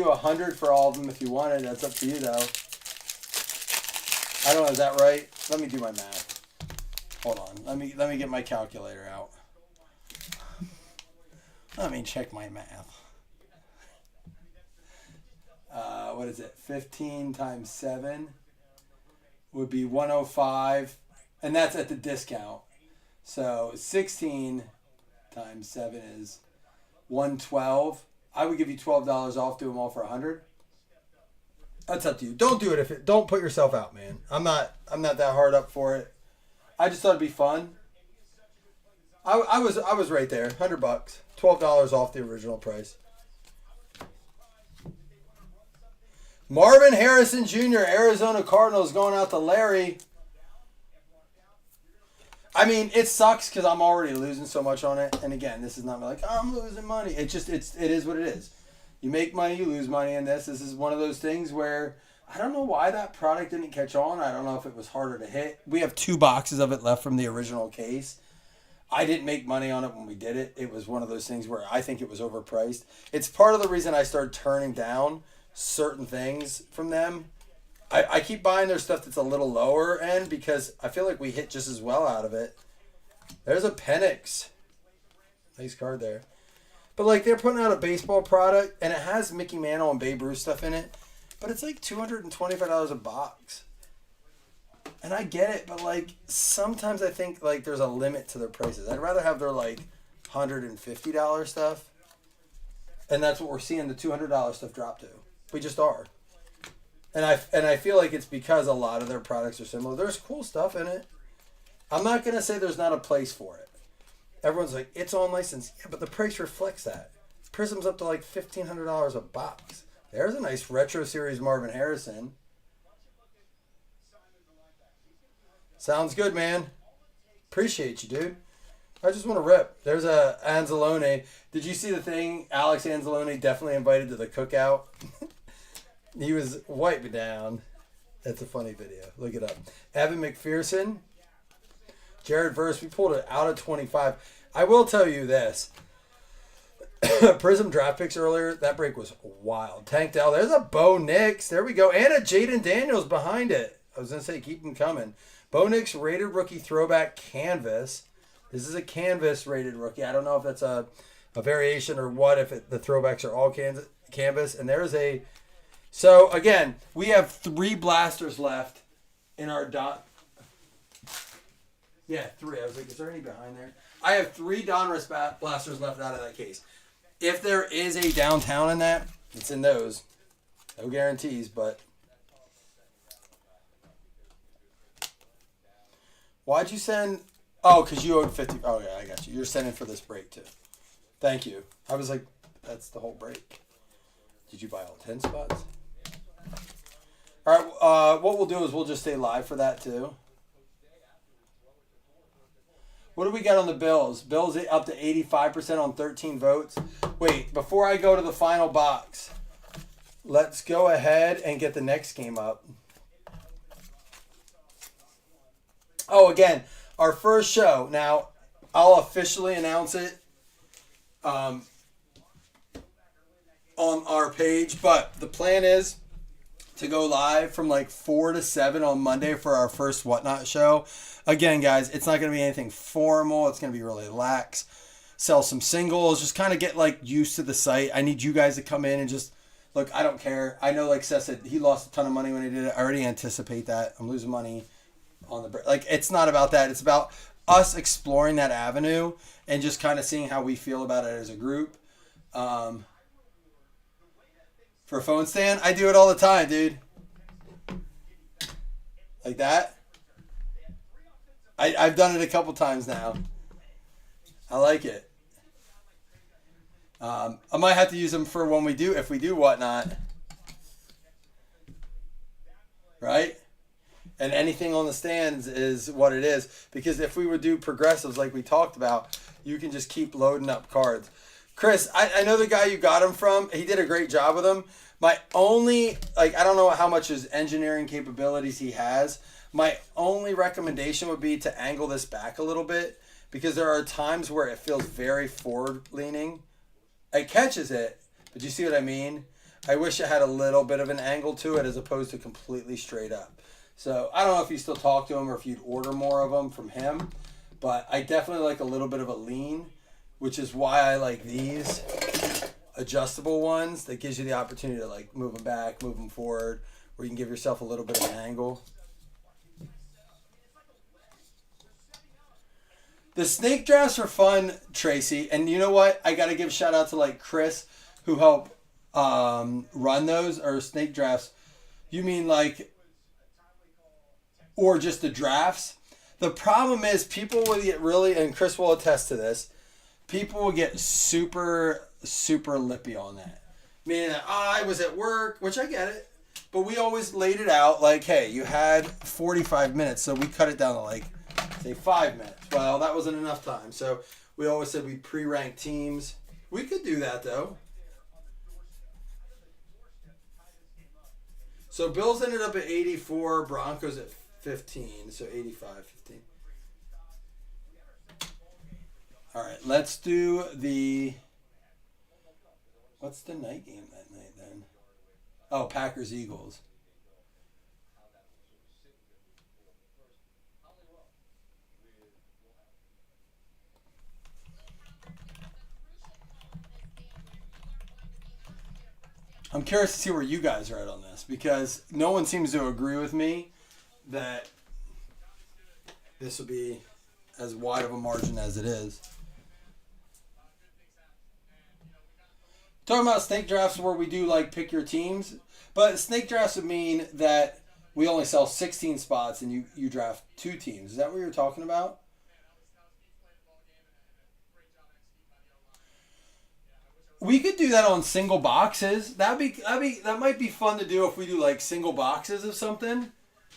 100 for all of them if you wanted. That's up to you though. I don't know, is that right? Let me do my math. Hold on. Let me get my calculator out. Let me check my math. What is it? 15 times 7 would be 105, and that's at the discount. So 16 times 7 is 112. I would give you $12 off, do them all for 100. That's up to you. Don't do it don't put yourself out, man. I'm not that hard up for it. I just thought it'd be fun. I was right there, $100, $12 off the original price. Marvin Harrison Jr., Arizona Cardinals, going out to Larry. I mean, it sucks because I'm already losing so much on it. And again, this is not like, oh, I'm losing money. It is what it is. You make money, you lose money in this. This is one of those things where I don't know why that product didn't catch on. I don't know if it was harder to hit. We have 2 boxes of it left from the original case. I didn't make money on it when we did it. It was one of those things where I think it was overpriced. It's part of the reason I started turning down certain things from them. I keep buying their stuff that's a little lower end because I feel like we hit just as well out of it. There's a Penix. Nice card there. But like they're putting out a baseball product and it has Mickey Mantle and Babe Ruth stuff in it. But it's like $225 a box. And I get it, but like sometimes I think like there's a limit to their prices. I'd rather have their like $150 stuff. And that's what we're seeing the $200 stuff drop to. We just are. And I feel like it's because a lot of their products are similar. There's cool stuff in it. I'm not going to say there's not a place for it. Everyone's like, it's on license. Yeah, but the price reflects that. Prism's up to like $1,500 a box. There's a nice Retro Series Marvin Harrison. Sounds good, man. Appreciate you, dude. I just want to rip. There's a Anzalone. Did you see the thing? Alex Anzalone definitely invited to the cookout. He was wiping down. That's a funny video. Look it up. Evan McPherson. Jared Verse. We pulled it out of 25. I will tell you this. Prism draft picks earlier. That break was wild. Tank Dell. There's a Bo Nix. There we go. And a Jaden Daniels behind it. I was going to say, keep them coming. Bo Nix rated rookie throwback canvas. This is a canvas rated rookie. I don't know if that's a variation or what, if the throwbacks are all canvas. And there's a... So, again, we have 3 blasters left in our Yeah, 3. I was like, is there any behind there? I have 3 Donruss blasters left out of that case. If there is a downtown in that, it's in those. No guarantees, but... Why'd you send... Oh, because you owed 50... Oh, yeah, I got you. You're sending for this break, too. Thank you. I was like, that's the whole break. Did you buy all 10 spots? All right, what we'll do is we'll just stay live for that, too. What do we got on the Bills? Bills up to 85% on 13 votes. Wait, before I go to the final box, let's go ahead and get the next game up. Oh, again, our first show. Now, I'll officially announce it on our page, but the plan is to go live from like 4 to 7 on Monday for our first Whatnot show. Again, guys, it's not going to be anything formal. It's going to be really lax. Sell some singles. Just kind of get like used to the site. I need you guys to come in and just look. I don't care. I know, like Seth said, he lost a ton of money when he did it. I already anticipate that. I'm losing money on the break. Like, it's not about that. It's about us exploring that avenue and just kind of seeing how we feel about it as a group. For a phone stand, I do it all the time, dude. Like that. I've done it a couple times now. I like it. I might have to use them for when we do, if we do Whatnot. Right? And anything on the stands is what it is. Because if we would do progressives like we talked about, you can just keep loading up cards. Chris, I know the guy you got him from. He did a great job with him. My only, like, I don't know how much his engineering capabilities he has. My only recommendation would be to angle this back a little bit, because there are times where it feels very forward leaning. It catches it, but you see what I mean? I wish it had a little bit of an angle to it as opposed to completely straight up. So I don't know if you still talk to him or if you'd order more of them from him, but I definitely like a little bit of a lean, which is why I like these adjustable ones that gives you the opportunity to like move them back, move them forward, where you can give yourself a little bit of an angle. The snake drafts are fun, Tracy, and you know what? I got to give a shout out to like Chris, who helped run those, or snake drafts. You mean like, or just the drafts? The problem is people will get really, and Chris will attest to this, people will get super, super lippy on that. Meaning, I was at work, which I get it, but we always laid it out like, hey, you had 45 minutes, so we cut it down to like, say 5 minutes. Well, that wasn't enough time. So we always said we pre-rank teams. We could do that though. So Bills ended up at 84, Broncos at 15. So 85, 15. All right, let's do the... What's the night game that night then? Oh, Packers-Eagles. I'm curious to see where you guys are at on this, because no one seems to agree with me that this will be as wide of a margin as it is. Talking about snake drafts where we do like pick your teams, but snake drafts would mean that we only sell 16 spots and you draft 2 teams. Is that what you're talking about? We could do that on single boxes. That might be fun to do if we do like single boxes of something,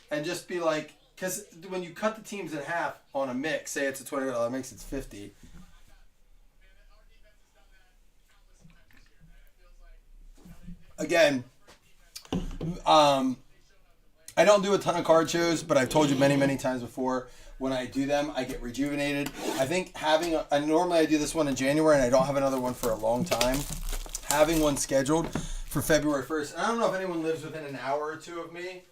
and just be like, because when you cut the teams in half on a mix, say it's a $20 mix, it's 50. Again, I don't do a ton of card shows, but I've told you many, many times before, when I do them, I get rejuvenated. I think normally I do this one in January, and I don't have another one for a long time. Having one scheduled for February 1st. And I don't know if anyone lives within an hour or two of me,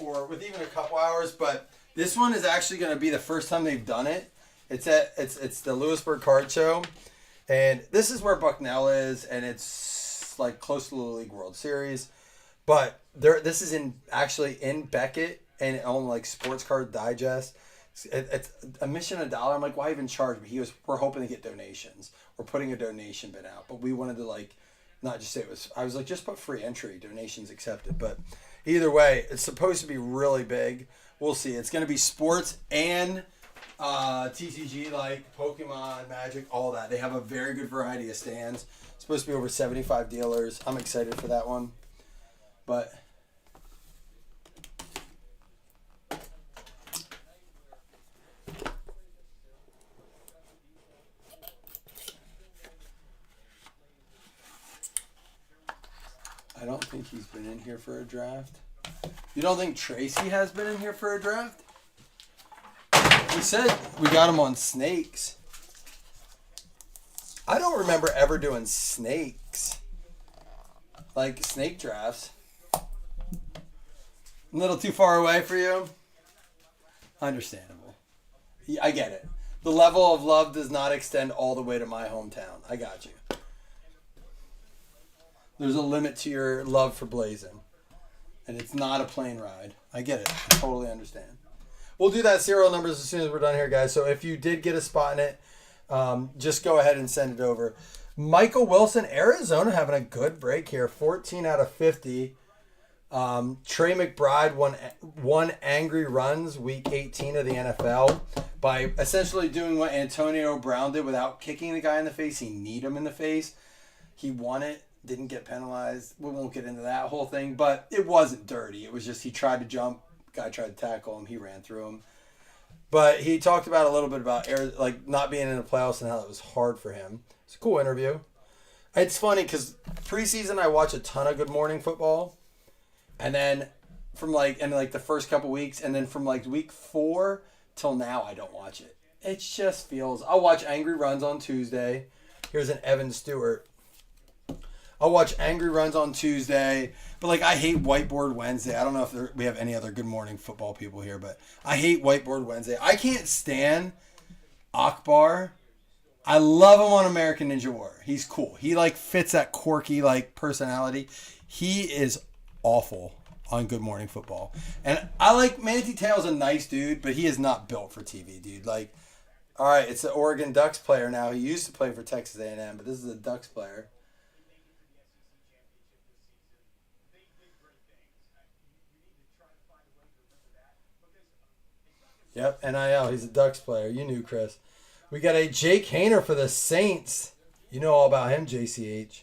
or with even a couple hours, but this one is actually going to be the first time they've done it. It's the Lewisburg Card Show, and this is where Bucknell is, and it's like close to the League World Series. But this is actually in Beckett, and on like Sports Card Digest. It's admission $1. I'm like, why even charge? But he goes, we're hoping to get donations. We're putting a donation bid out, but we wanted to like not just say it was. I was like, just put free entry, donations accepted. But either way, it's supposed to be really big. We'll see. It's going to be sports and TCG, like Pokemon, Magic, all that. They have a very good variety of stands. It's supposed to be over 75 dealers. I'm excited for that one. But I don't think he's been in here for a draft. You don't think Tracy has been in here for a draft? He said we got him on snakes. I don't remember ever doing snakes. Like snake drafts. A little too far away for you? Understandable. Yeah, I get it. The level of love does not extend all the way to my hometown. I got you. There's a limit to your love for Blazing. And it's not a plane ride. I get it. I totally understand. We'll do that serial numbers as soon as we're done here, guys. So if you did get a spot in it, just go ahead and send it over. Michael Wilson, Arizona having a good break here. 14 out of 50. Trey McBride won angry runs week 18 of the NFL by essentially doing what Antonio Brown did without kicking the guy in the face. He kneed him in the face. He won it. Didn't get penalized. We won't get into that whole thing, but it wasn't dirty. It was just he tried to jump. Guy tried to tackle him. He ran through him. But he talked about a little bit about like not being in the playoffs and how it was hard for him. It's a cool interview. It's funny because preseason I watch a ton of Good Morning Football, and then from the first couple weeks, and then from like week 4 till now I don't watch it. It just feels. I'll watch Angry Runs on Tuesday. Here's an Evan Stewart. I'll watch Angry Runs on Tuesday, but like I hate Whiteboard Wednesday. I don't know if we have any other Good Morning Football people here, but I hate Whiteboard Wednesday. I can't stand Akbar. I love him on American Ninja Warrior. He's cool. He like fits that quirky like personality. He is awful on Good Morning Football. And I like Manti Te'o's a nice dude, but he is not built for TV, dude. Like, all right, it's the Oregon Ducks player now. He used to play for Texas A&M, but this is a Ducks player. Yep, NIL. He's a Ducks player. You knew, Chris. We got a Jake Haener for the Saints. You know all about him, JCH.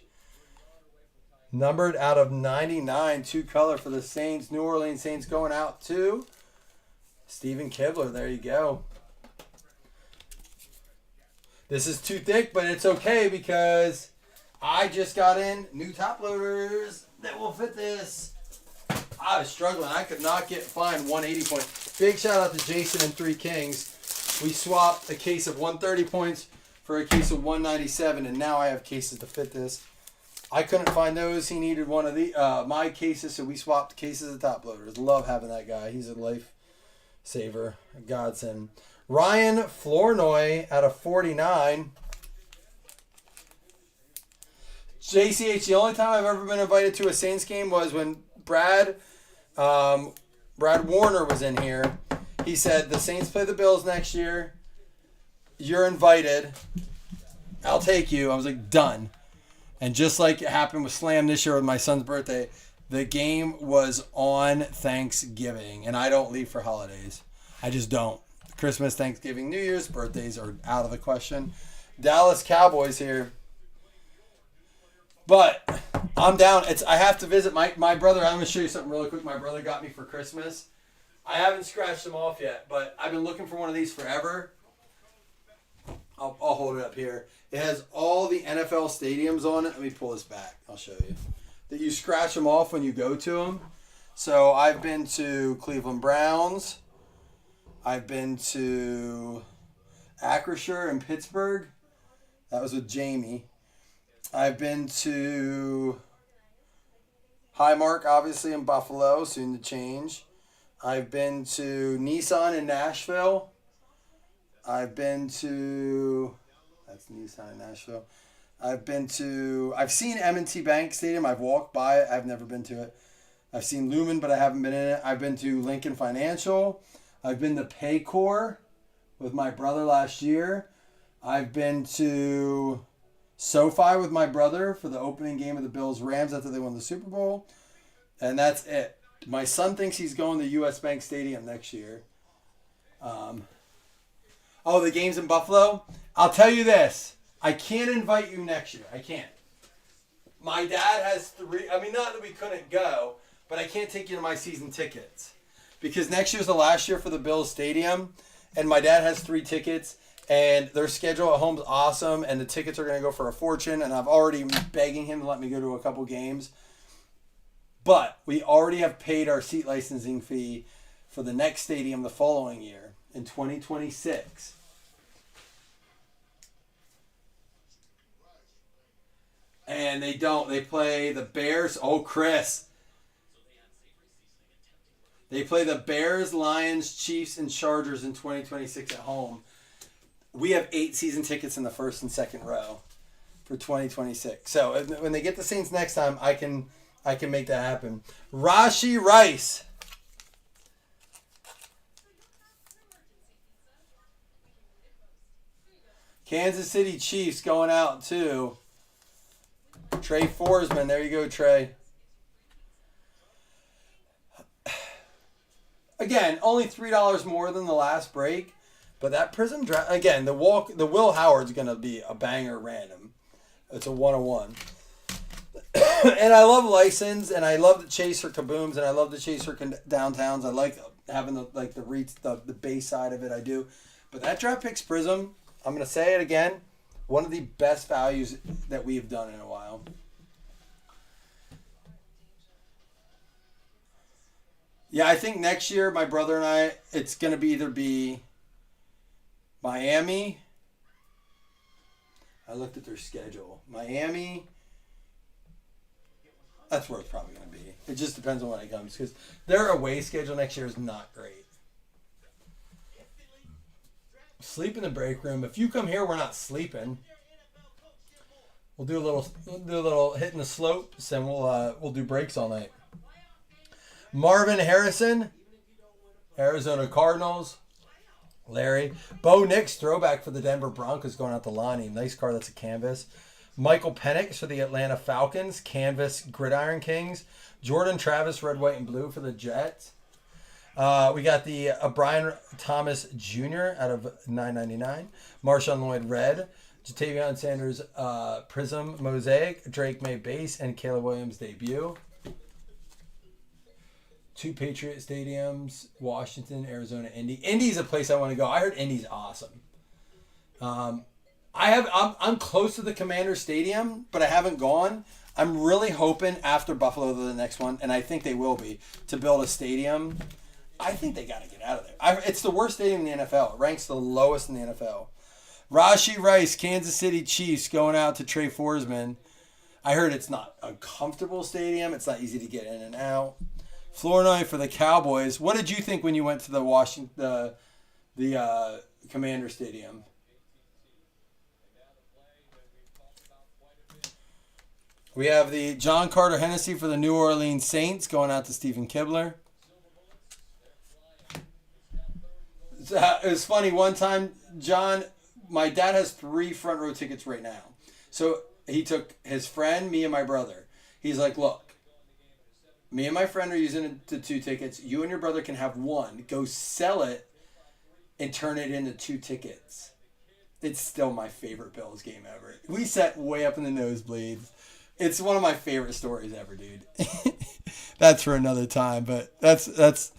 Numbered out of 99, 2-color for the Saints. New Orleans Saints going out to Stephen Kibler. There you go. This is too thick, but it's okay because I just got in new top loaders that will fit this. I was struggling. I could not find 180 points. Big shout out to Jason and 3 Kings. We swapped a case of 130 points for a case of 197, and now I have cases to fit this. I couldn't find those. He needed one of my cases, so we swapped cases of top loaders. Love having that guy. He's a life saver, a godsend. Ryan Flournoy out of 49. JCH, the only time I've ever been invited to a Saints game was when Brad Warner was in here. He said, the Saints play the Bills next year. You're invited. I'll take you. I was like, done. And just like it happened with Slam this year with my son's birthday, the game was on Thanksgiving. And I don't leave for holidays. I just don't. Christmas, Thanksgiving, New Year's, birthdays are out of the question. Dallas Cowboys here. But I'm down. I have to visit my brother. I'm going to show you something really quick my brother got me for Christmas. I haven't scratched them off yet, but I've been looking for one of these forever. I'll hold it up here. It has all the NFL stadiums on it. Let me pull this back. I'll show you. That you scratch them off when you go to them. So I've been to Cleveland Browns. I've been to Acrisure in Pittsburgh. That was with Jamie. I've been to Highmark, obviously, in Buffalo, soon to change. I've been to Nissan in Nashville. I've been to... That's Nissan in Nashville. I've seen M&T Bank Stadium. I've walked by it. I've never been to it. I've seen Lumen, but I haven't been in it. I've been to Lincoln Financial. I've been to Paycor. with my brother last year. I've been to SoFi with my brother for the opening game of the Bills-Rams after they won the Super Bowl. And that's it. My son thinks he's going to U.S. Bank Stadium next year. The game's in Buffalo? I'll tell you this. I can't invite you next year. I can't. My dad has 3. I mean, not that we couldn't go, but I can't take you to my season tickets. Because next year's the last year for the Bills Stadium, and my dad has 3 tickets, and their schedule at home's awesome, and the tickets are going to go for a fortune, and I've already been begging him to let me go to a couple games. But we already have paid our seat licensing fee for the next stadium the following year in 2026. And they play the Bears. Oh, Chris. They play the Bears, Lions, Chiefs, and Chargers in 2026 at home. We have 8 season tickets in the first and second row for 2026. So when they get the Saints next time, I can make that happen. Rashi Rice. Kansas City Chiefs going out too. Trey Forsman. There you go, Trey. Again, only $3 more than the last break. But that Prism draft, again, the Will Howard's going to be a banger random. It's a 101. And I love license, and I love the chaser kabooms, and I love the chaser downtowns. I like having the base side of it. I do. But that draft picks Prism, I'm going to say it again, one of the best values that we've done in a while. Yeah, I think next year, my brother and I, it's going to either be Miami. I looked at their schedule. Miami. That's where it's probably going to be. It just depends on when it comes, because their away schedule next year is not great. Sleep in the break room. If you come here, we're not sleeping. We'll do a little hitting the slopes, and we'll do breaks all night. Marvin Harrison, Arizona Cardinals. Larry. Bo Nix, throwback for the Denver Broncos, going out to Lonnie. Nice car, that's a canvas. Michael Penix for the Atlanta Falcons, canvas Gridiron Kings. Jordan Travis, red, white, and blue for the Jets. We got the Brian Thomas Jr. out of $9.99. Marshawn Lloyd, red. Jatavion Sanders, Prism Mosaic. Drake May base, and Caleb Williams debut. 2 Patriot stadiums, Washington, Arizona, Indy. Indy's a place I want to go. I heard Indy's awesome. I'm close to the Commander Stadium, but I haven't gone. I'm really hoping after Buffalo, the next one, and I think they will be, to build a stadium. I think they got to get out of there. It's the worst stadium in the NFL. It ranks the lowest in the NFL. Rashi Rice, Kansas City Chiefs, going out to Trey Forsman. I heard it's not a comfortable stadium. It's not easy to get in and out. Flournoy for the Cowboys. What did you think when you went to the Commander Stadium? We have the John Carter Hennessy for the New Orleans Saints, going out to Stephen Kibler. It was funny. One time, John, my dad has 3 front row tickets right now. So he took his friend, me, and my brother. He's like, look, me and my friend are using the 2 tickets. You and your brother can have 1. Go sell it and turn it into 2 tickets. It's still my favorite Bills game ever. We sat way up in the nosebleeds. It's one of my favorite stories ever, dude. That's for another time, but that's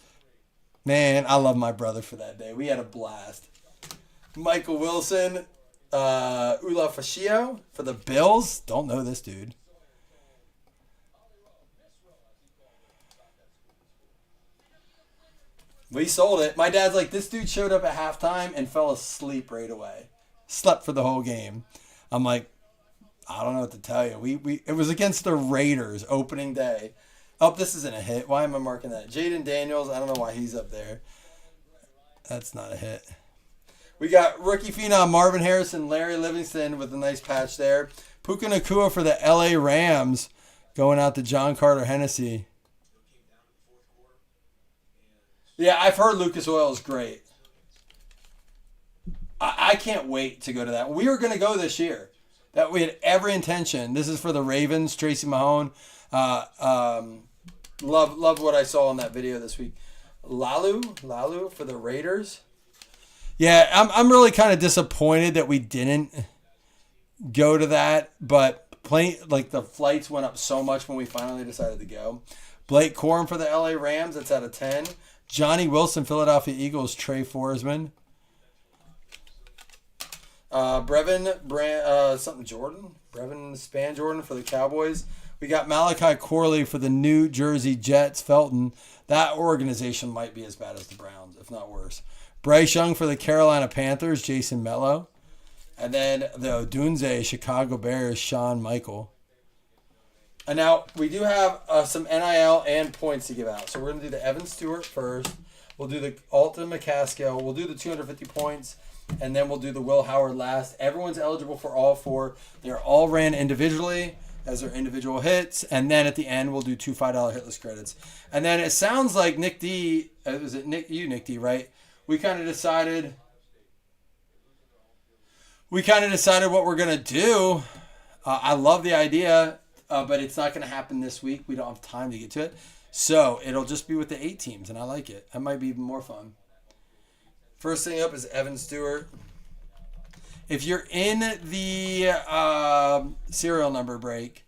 man, I love my brother for that day. We had a blast. Michael Wilson, Ula Fascio for the Bills. Don't know this dude. We sold it. My dad's like, this dude showed up at halftime and fell asleep right away. Slept for the whole game. I'm like, I don't know what to tell you. It was against the Raiders opening day. Oh, this isn't a hit. Why am I marking that? Jaden Daniels, I don't know why he's up there. That's not a hit. We got rookie phenom Marvin Harrison, Larry Livingston with a nice patch there. Puka Nacua for the LA Rams, going out to John Carter Hennessy. Yeah, I've heard Lucas Oil is great. I can't wait to go to that. We were going to go this year. That we had every intention. This is for the Ravens. Tracy Mahone. Love what I saw in that video this week. Lalu for the Raiders. Yeah, I'm really kind of disappointed that we didn't go to that, but the flights went up so much when we finally decided to go. Blake Corum for the LA Rams, that's out of 10. Johnny Wilson, Philadelphia Eagles, Trey Forsman. Brevin Span Jordan for the Cowboys. We got Malachi Corley for the New Jersey Jets, Felton. That organization might be as bad as the Browns, if not worse. Bryce Young for the Carolina Panthers, Jason Mello. And then the Odunze Chicago Bears, Shawn Michael. And now we do have some NIL and points to give out. So we're going to do the Evan Stewart first. We'll do the Alton McCaskill. We'll do the 250 points. And then we'll do the Will Howard last. Everyone's eligible for all four. They're all ran individually as their individual hits. And then at the end, we'll do 2 $5 hitless credits. And then it sounds like Nick D, was it Nick D, right? We kind of decided what we're going to do. I love the idea, but it's not going to happen this week. We don't have time to get to it. So it'll just be with the 8 teams, and I like it. That might be even more fun. First thing up is Evan Stewart. If you're in the serial number break,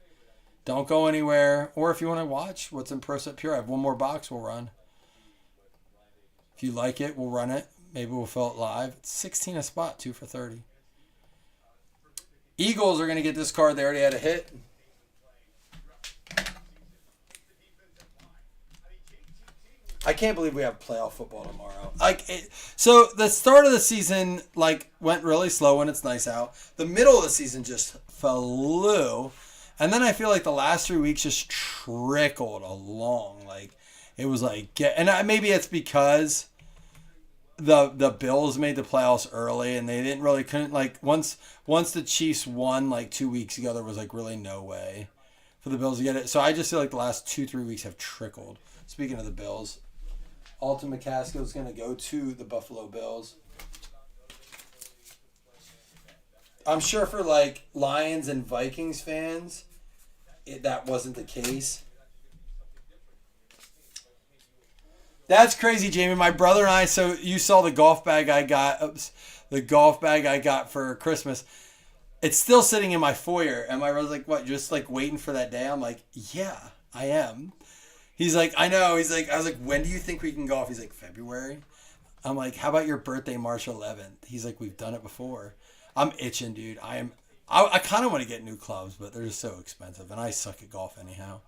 don't go anywhere. Or if you want to watch what's in Pro Set Pure, I have one more box we'll run. If you like it, we'll run it. Maybe we'll fill it live. It's 16 a spot, 2 for 30. Eagles are going to get this card. They already had a hit. I can't believe we have playoff football tomorrow. So the start of the season went really slow when it's nice out. The middle of the season just flew. And then I feel like the last 3 weeks just trickled along. It was maybe it's because the Bills made the playoffs early and they couldn't once the Chiefs won 2 weeks ago, there was really no way for the Bills to get it. So I just feel like the last 2-3 weeks have trickled. Speaking of the Bills, Alton McCaskill is going to go to the Buffalo Bills. I'm sure for Lions and Vikings fans, that wasn't the case. That's crazy, Jamie. My brother and I. So you saw the golf bag I got. For Christmas. It's still sitting in my foyer, and my brother's like, "What? Just waiting for that day?" I'm like, "Yeah, I am." He's like, "I know." He's like, "I was like, when do you think we can golf?" He's like, "February." I'm like, "How about your birthday, March 11th?" He's like, "We've done it before." I'm itching, dude. I kind of want to get new clubs, but they're just so expensive, and I suck at golf anyhow.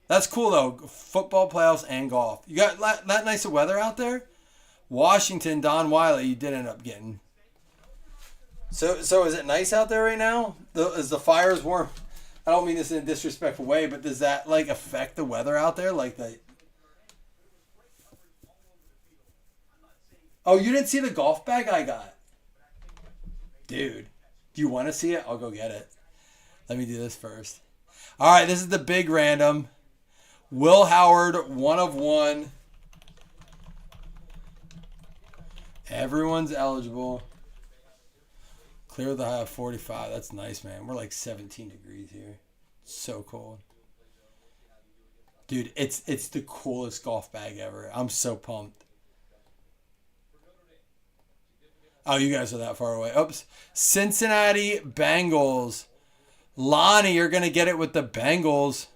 That's cool, though. Football playoffs and golf. You got that nice of weather out there? Washington, Don Wiley, you did end up getting. So is it nice out there right now? Is the fires warm? I don't mean this in a disrespectful way, but does that affect the weather out there? Oh, you didn't see the golf bag I got? Dude, do you want to see it? I'll go get it. Let me do this first. All right, this is the big random. Will Howard, 1 of 1. Everyone's eligible. Clear the high of 45. That's nice, man. We're 17 degrees here. So cold. Dude, it's the coolest golf bag ever. I'm so pumped. Oh, you guys are that far away. Oops. Cincinnati Bengals. Lonnie, you're going to get it with the Bengals.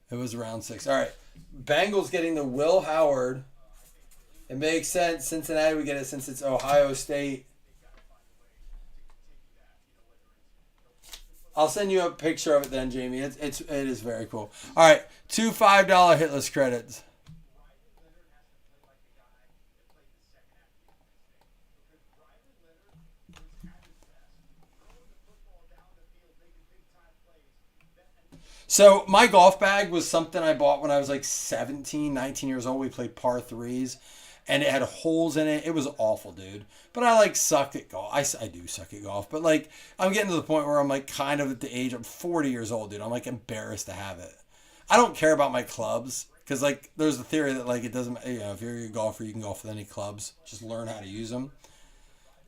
It was round 6. All right. Bengals getting the Will Howard. It makes sense. Cincinnati would get it since it's Ohio State. I'll send you a picture of it then, Jamie. It is very cool. All right. 2 $5 hitless credits. So my golf bag was something I bought when I was 17, 19 years old. We played par 3s, and it had holes in it. It was awful, dude. But I sucked at golf. I do suck at golf, but I'm getting to the point where I'm kind of at the age. I'm 40 years old, dude. I'm embarrassed to have it. I don't care about my clubs because like there's the theory that like it doesn't, if you're a golfer you can golf with any clubs, just learn how to use them.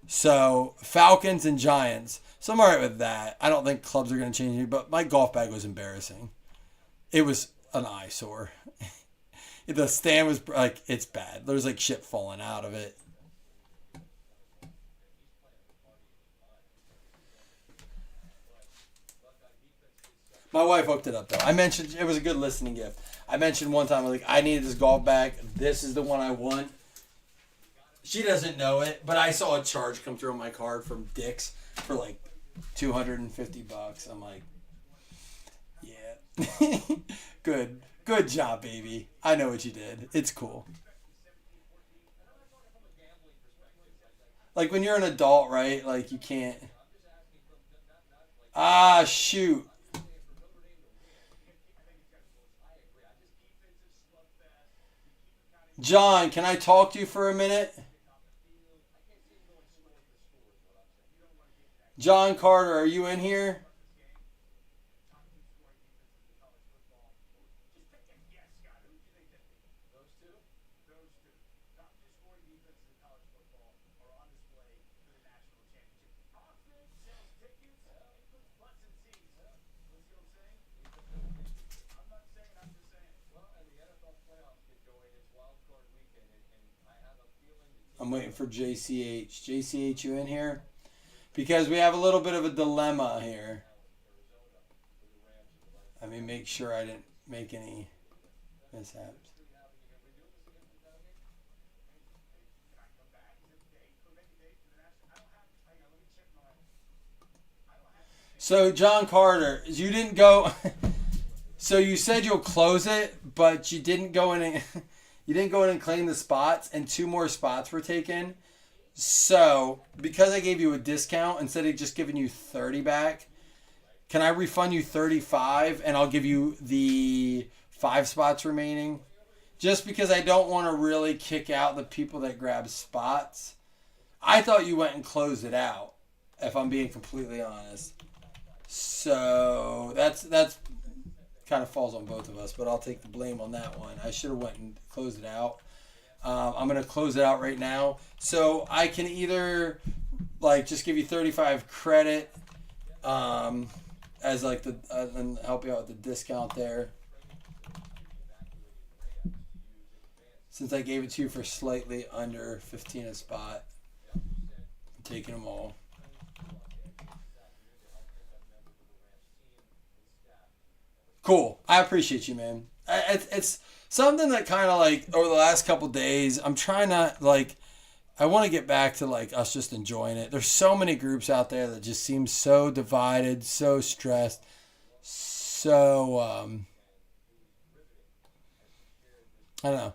So Falcons and Giants, so I'm alright with that. I don't think clubs are going to change me, but my golf bag was embarrassing. It was an eyesore. The stand was like, it's bad. There's like shit falling out of it. My wife hooked it up though. I mentioned it was a good listening gift. I mentioned one time like I needed this golf bag. This is the one I want. She doesn't know it, but I saw a charge come through on my card from Dick's for like $250. I'm like, yeah, good job, baby. I know what you did. It's cool. Like when you're an adult, right? Like you can't. Ah, shoot. John, can I talk to you for a minute? John Carter, are you in here? I'm waiting for JCH. JCH, you in here? Because we have a little bit of a dilemma here. Let me make sure I didn't make any mishaps. So, John Carter, you didn't go... So you said you'll close it, but you didn't go in and... You didn't go in and claim the spots, and 2 more spots were taken. So, because I gave you a discount, instead of just giving you 30 back, can I refund you 35 and I'll give you the 5 spots remaining? Just because I don't want to really kick out the people that grab spots. I thought you went and closed it out, if I'm being completely honest. So, that's kind of falls on both of us, but I'll take the blame on that one. I should have went and closed it out. I'm going to close it out right now. So I can either like just give you 35 credit as like the and help you out with the discount there. Since I gave it to you for slightly under 15 a spot. I'm taking them all. Cool. I appreciate you, man. It's something that kind of like over the last couple days, I'm trying to like, I want to get back to like us just enjoying it. There's so many groups out there that just seem so divided, so stressed, so, I don't know.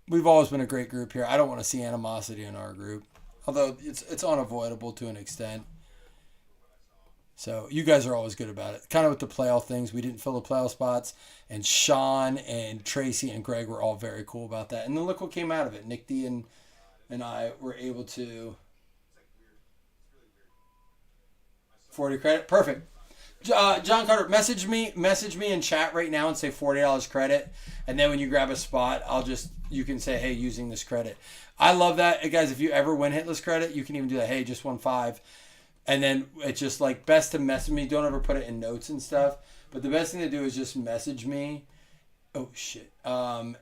We've always been a great group here. I don't want to see animosity in our group, although it's unavoidable to an extent. So you guys are always good about it. Kind of with the playoff things, we didn't fill the playoff spots, and Sean and Tracy and Greg were all very cool about that. And then look what came out of it. Nick D and I were able to 40 credit. Perfect. John Carter, message me in chat right now and say $40 credit, and then when you grab a spot, you can say, hey, using this credit. I love that. Hey, guys, if you ever win hitless credit, you can even do that. Hey, just won 5. And then it's just like best to message me. Don't ever put it in notes and stuff. But the best thing to do is just message me. Oh, shit. I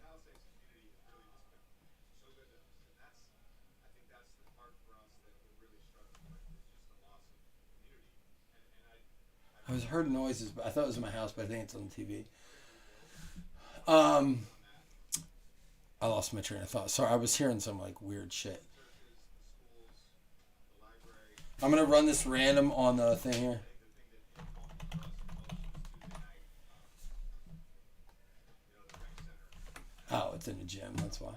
heard noises, but I thought it was in my house, but I think it's on the TV. I lost my train of thought. Sorry, I was hearing some like weird shit. I'm going to run this random on the thing here. Oh, it's in the gym. That's why.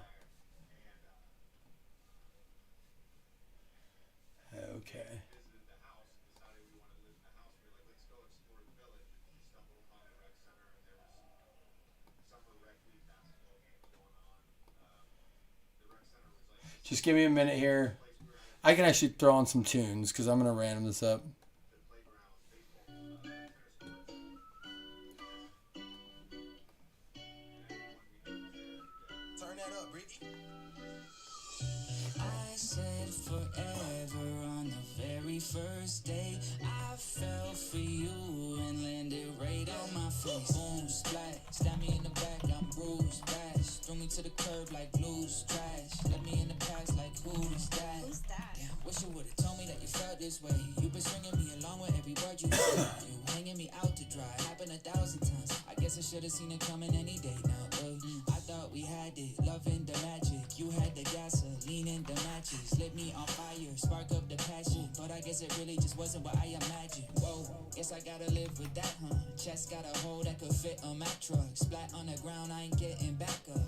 Okay. Just give me a minute here. I can actually throw on some tunes because I'm going to random this up. I said forever on the very first day. I fell for you and landed right on my face. Boom, splat, stab me in the back, I'm bruised, bash. Threw me to the curb like blues, trash. Left me in the past like who's that? Who's that? Damn, wish you would've told me that you felt this way. You been stringing me along with every word you say. You hanging me out to dry, happened 1,000 times. I guess I should've seen it coming any day now. I thought we had it, loving the magic. You had the gasoline and the matches. Lit me on fire, spark up the passion. But I guess it really just wasn't what I imagined. Whoa, guess I gotta live with that, huh? Chest got a hole that could fit on my truck. Splat on the ground, I ain't getting back up.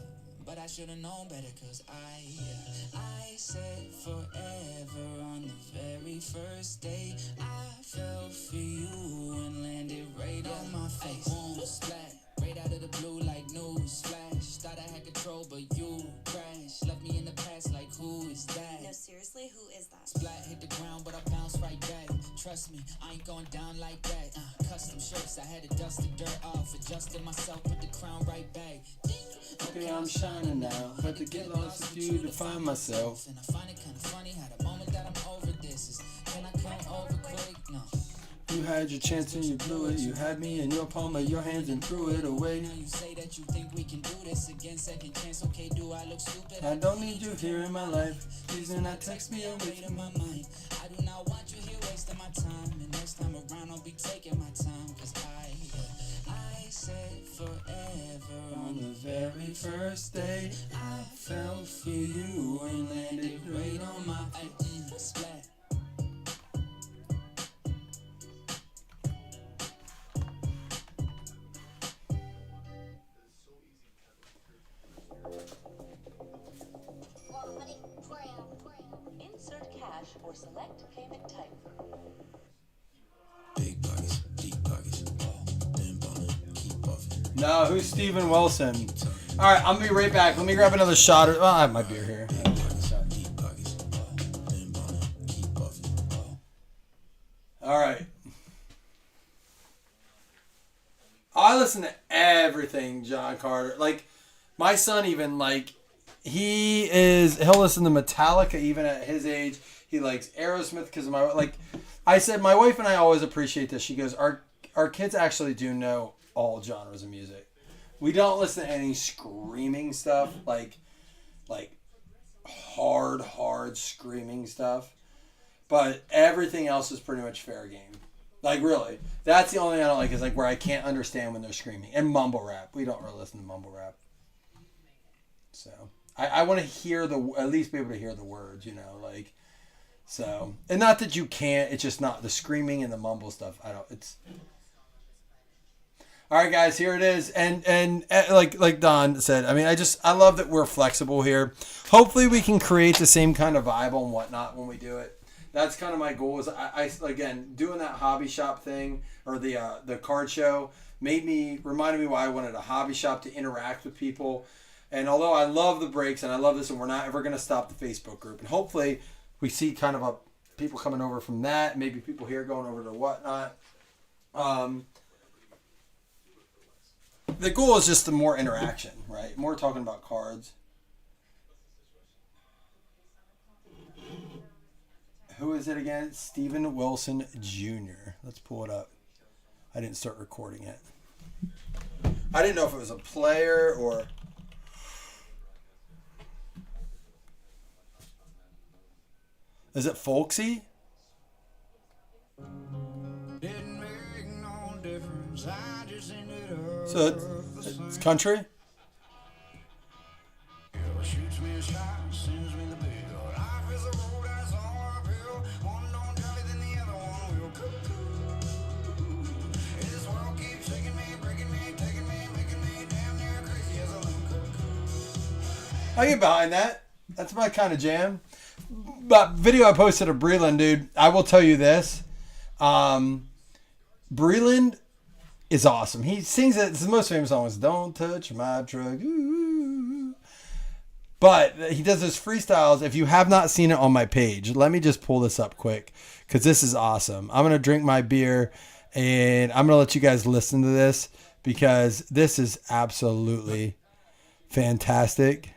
But I should've known better, cause I said forever on the very first day. I fell for you and landed right on my face. Boom, splat, right out of the blue like news flash. Thought I had control, but you crashed. Left me in the past like who is that? No, seriously, who is that? Splat hit the ground, but I bounced right back. Trust me, I ain't going down like that. Custom shirts, I had to dust the dirt off. Adjusted myself, put the crown right back. Okay, I'm shining now. But to get lost with you to find myself. And I find it kinda funny how the moment that I'm over this is, can I come over quick? No. You had your chance and you blew it. You had me in your palm of your hands and threw it away. Now you say that you think we can do this again, second chance. Okay, do I look stupid? I don't need you here in my life. Please do not text me away. Weight in my mind. I do not want you here wasting my time. And next time around I'll be taking my time. Cause I said forever On the very first day, I fell for you and landed right on my splat. Insert cash or select payment type. Big pockets, deep pockets, been ballin', keep buffin'. No, who's Steven Wilson? All right, I'm gonna be right back. Let me grab another shot. Well, I have my beer here. All right. I listen to everything John Carter. Like, my son even, like, he'll listen to Metallica even at his age. He likes Aerosmith because of my, like, I said, my wife and I always appreciate this. She goes, our kids actually do know all genres of music. We don't listen to any screaming stuff, like hard screaming stuff. But everything else is pretty much fair game. Like, really. That's the only thing I don't like, is like where I can't understand when they're screaming. And mumble rap. We don't really listen to mumble rap. So I want to hear at least be able to hear the words, you know, like, so, and not that you can't, it's just not the screaming and the mumble stuff. All right, guys, here it is. And like Don said, I mean, I love that we're flexible here. Hopefully we can create the same kind of vibe and whatnot when we do it. That's kind of my goal. Is I again, doing that hobby shop thing, or the card show, reminded me why I wanted a hobby shop, to interact with people. And although I love the breaks and I love this, and we're not ever going to stop the Facebook group, and hopefully we see kind of people coming over from that, maybe people here going over to whatnot. The goal is just the more interaction, right? More talking about cards. Who is it again? Steven Wilson Jr. Let's pull it up. I didn't start recording it. I didn't know if it was a player or... Is it folksy? Didn't make no difference. I just ended up. So it's country? Shoots me a shot, sends me the bill. Life is a road that's all uphill. One don't tell me, then the other one will. Cuckoo. This world keeps shaking me, breaking me, taking me, making me damn near crazy as a little cuckoo. I get behind that. That's my kind of jam. But video I posted of Breland, dude, I will tell you this. Breland is awesome. He sings it. It's the most famous song is "Don't Touch My Truck." Ooh. But he does his freestyles. If you have not seen it on my page, let me just pull this up quick, because this is awesome. I'm going to drink my beer and I'm going to let you guys listen to this, because this is absolutely fantastic.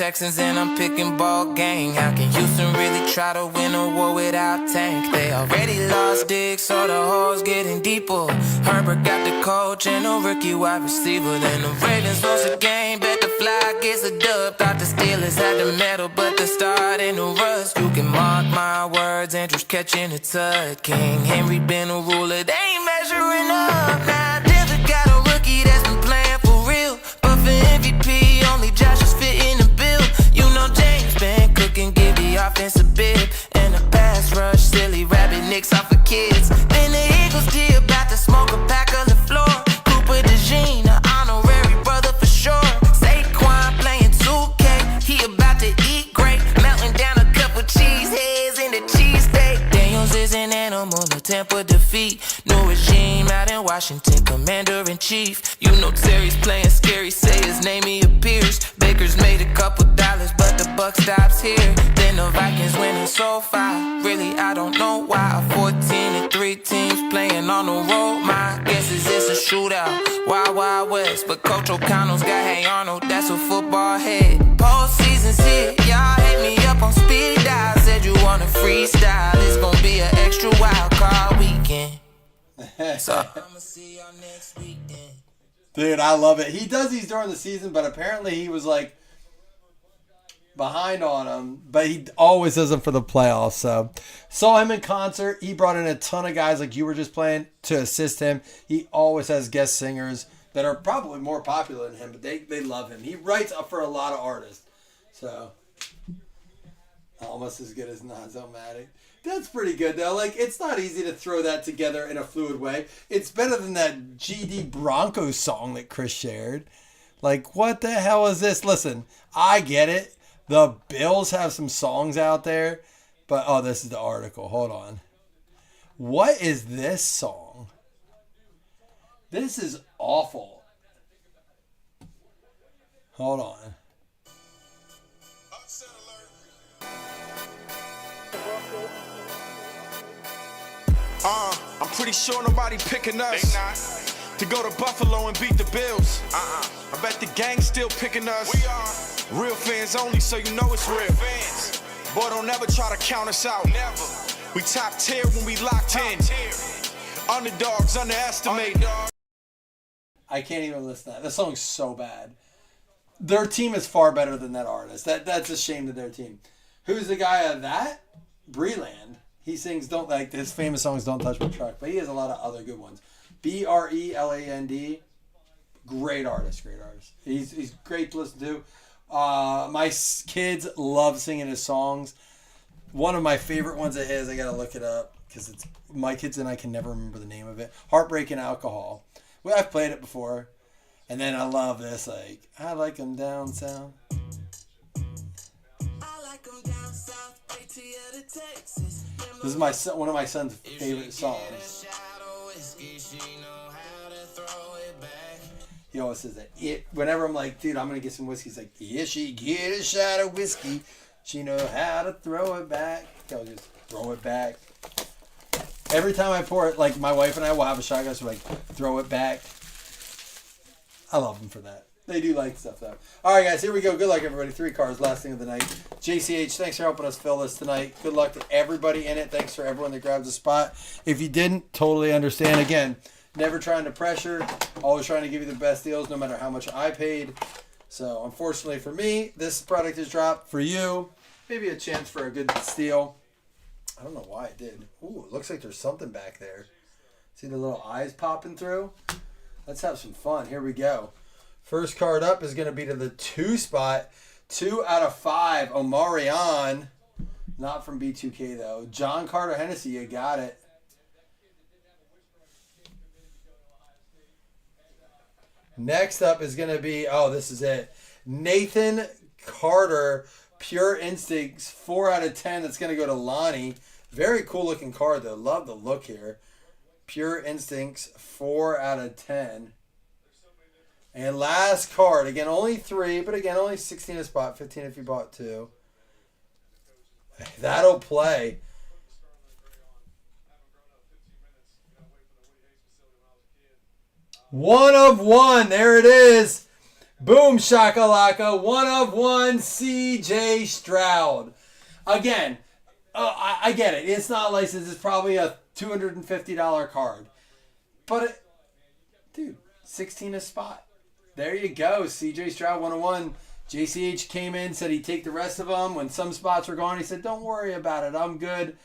Texans and I'm picking ball gang. How can Houston really try to win a war without Tank? They already lost Diggs, so the hole's getting deeper. Herbert got the coach and a rookie wide receiver. Then the Ravens lost the game, bet the fly gets a dub. Thought the Steelers had the medal, but the start in the rust. You can mark my words, Andrews catching a tut. King Henry been a ruler, they ain't measuring up. Now Denver got a rookie that's been playing for real. But for MVP, only Josh is fitting the bill. You know James been cooking, give the offense a bib. And a pass rush, silly rabbit nicks off of kids. Then the Eagles D about to smoke a pack on the floor. Cooper DeJean, an honorary brother for sure. Saquon playing 2K, he about to eat great. Melting down a couple cheese heads in the cheesesteak. Daniels is an animal, no Tampa defeat. New regime out in Washington, commander-in-chief. You know Terry's playing scary, say his name he appears. Baker's made a couple dollars, but the buck stops here. Then the Vikings winning so far, really I don't know why. 14-3 teams playing on the road. My guess is it's a shootout, Wild Wild West. But Coach O'Connell's got Hey Arnold, that's a football head. Postseason's here, y'all hit me up on speed dial. Said you want to freestyle, it's gonna be an extra wild card weekend. So I'ma see y'all next week then. Dude, I love it. He does these during the season, but apparently he was like behind on them. But he always does them for the playoffs. So saw him in concert. He brought in a ton of guys like you were just playing to assist him. He always has guest singers that are probably more popular than him, but they love him. He writes up for a lot of artists. So almost as good as Nazomatic. That's pretty good though. Like, it's not easy to throw that together in a fluid way. It's better than that GD Broncos song that Chris shared. Like, what the hell is this? Listen, I get it. The Bills have some songs out there, but oh, this is the article. Hold on. What is this song? This is awful. Hold on. I'm pretty sure nobody picking us to go to Buffalo and beat the Bills. I bet the gang's still picking us. We are real fans only, so you know it's real. Boy, don't never try to count us out. Never. We top tier when we locked in. Underdogs underestimated. I can't even listen to that. This song's so bad. Their team is far better than that artist. That's a shame to their team. Who's the guy of that? Breland. He sings "Don't Like" his famous songs. "Don't Touch My Truck," but he has a lot of other good ones. Breland, great artist. He's great to listen to. My kids love singing his songs. One of my favorite ones of his, I gotta look it up because it's my kids and I can never remember the name of it. "Heartbreaking Alcohol." Well, I've played it before, and then I love this. Like, I like them down south. This is one of my son's favorite songs. He always says that. Whenever I'm like, dude, I'm going to get some whiskey, he's like, yeah, she get a shot of whiskey. She know how to throw it back. He'll just throw it back. Every time I pour it, like my wife and I will have a shot glass, so like, throw it back. I love them for that. They do like stuff though. All right, guys, here we go. Good luck, everybody. 3 cards, last thing of the night. JCH, thanks for helping us fill this tonight. Good luck to everybody in it. Thanks for everyone that grabs a spot. If you didn't, totally understand. Again, never trying to pressure. Always trying to give you the best deals, no matter how much I paid. So, unfortunately for me, this product is dropped. For you, maybe a chance for a good steal. I don't know why it did. Ooh, it looks like there's something back there. See the little eyes popping through? Let's have some fun. Here we go. First card up is going to be to the 2 spot. 2 out of 5. Omarion. Not from B2K, though. John Carter Hennessy, you got it. Next up is going to be, oh, this is it. Nathan Carter, Pure Instincts, 4 out of 10. That's going to go to Lonnie. Very cool looking card, though. Love the look here. Pure Instincts, 4 out of 10. And last card, again, only 3, but again, only 16 a spot, 15 if you bought 2. That'll play. One of one, there it is. Boom shakalaka. 1 of 1 CJ Stroud. Again, I get it. It's not licensed. It's probably a $250 card. But, dude, 16 a spot. There you go. CJ Stroud 101. JCH came in, said he'd take the rest of them. When some spots were gone, he said, don't worry about it. I'm good.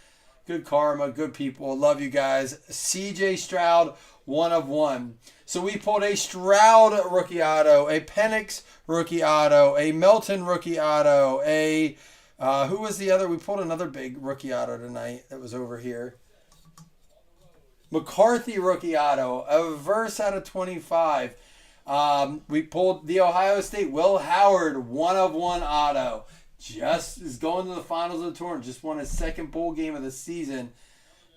Good karma. Good people. Love you guys. CJ Stroud 1 of 1. So we pulled a Stroud rookie auto, a Penix rookie auto, a Melton rookie auto, a... who was the other? We pulled another big rookie auto tonight that was over here. McCarthy rookie auto, a verse out of 25. We pulled the Ohio State Will Howard 1 of 1 auto. Just is going to the finals of the tournament. Just won his second bowl game of the season.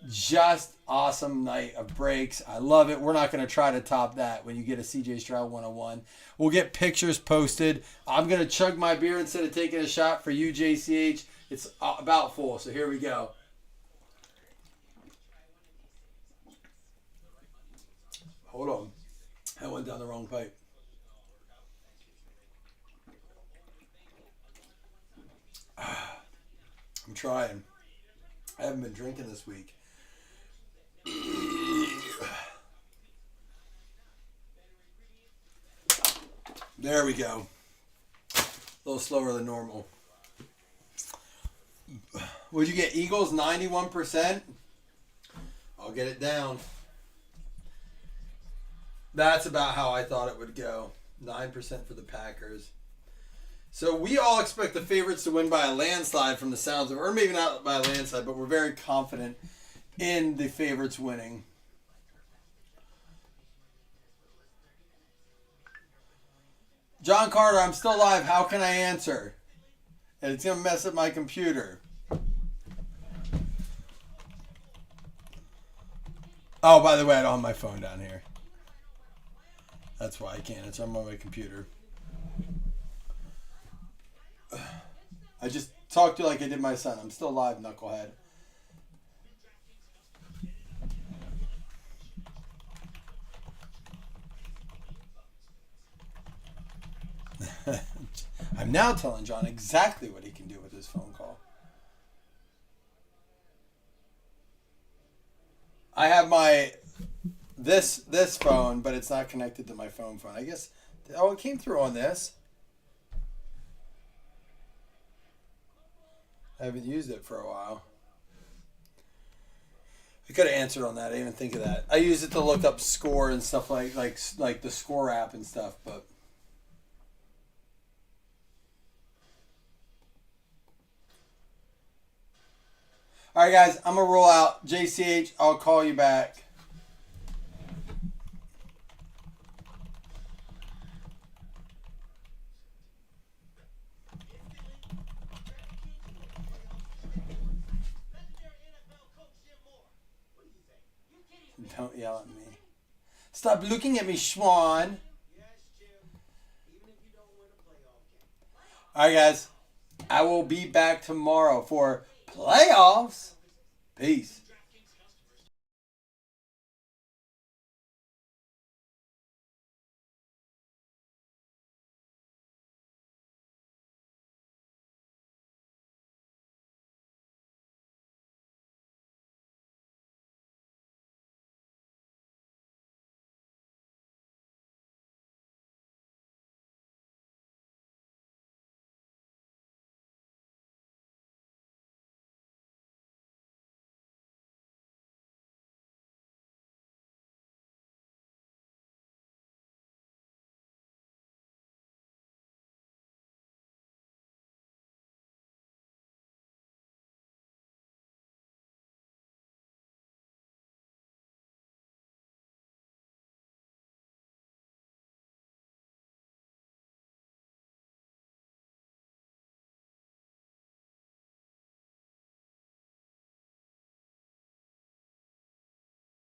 Just awesome night of breaks. I love it. We're not going to try to top that when you get a CJ Stroud 101. We'll get pictures posted. I'm going to chug my beer instead of taking a shot for you, JCH. It's about full, so here we go. Hold on. I went down the wrong pipe. I'm trying. I haven't been drinking this week. There we go. A little slower than normal. Would you get Eagles 91%? I'll get it down. That's about how I thought it would go. 9% for the Packers. So we all expect the favorites to win by a landslide from the sounds of it. Or maybe not by a landslide, but we're very confident in the favorites winning. John Carter, I'm still live. How can I answer? And it's going to mess up my computer. Oh, by the way, I don't have my phone down here. That's why I can't. It's on my computer. I just talked to you like I did my son. I'm still live, knucklehead. I'm now telling John exactly what he can do with his phone call. I have my this phone, but it's not connected to my phone. I guess. Oh, it came through on this. I haven't used it for a while. I could have answered on that. I didn't even think of that. I use it to look up score and stuff like the score app and stuff, but. All right, guys, I'm going to roll out. JCH, I'll call you back. Don't yell at me. Stop looking at me, Schwan. All right, guys. I will be back tomorrow for playoffs. Peace.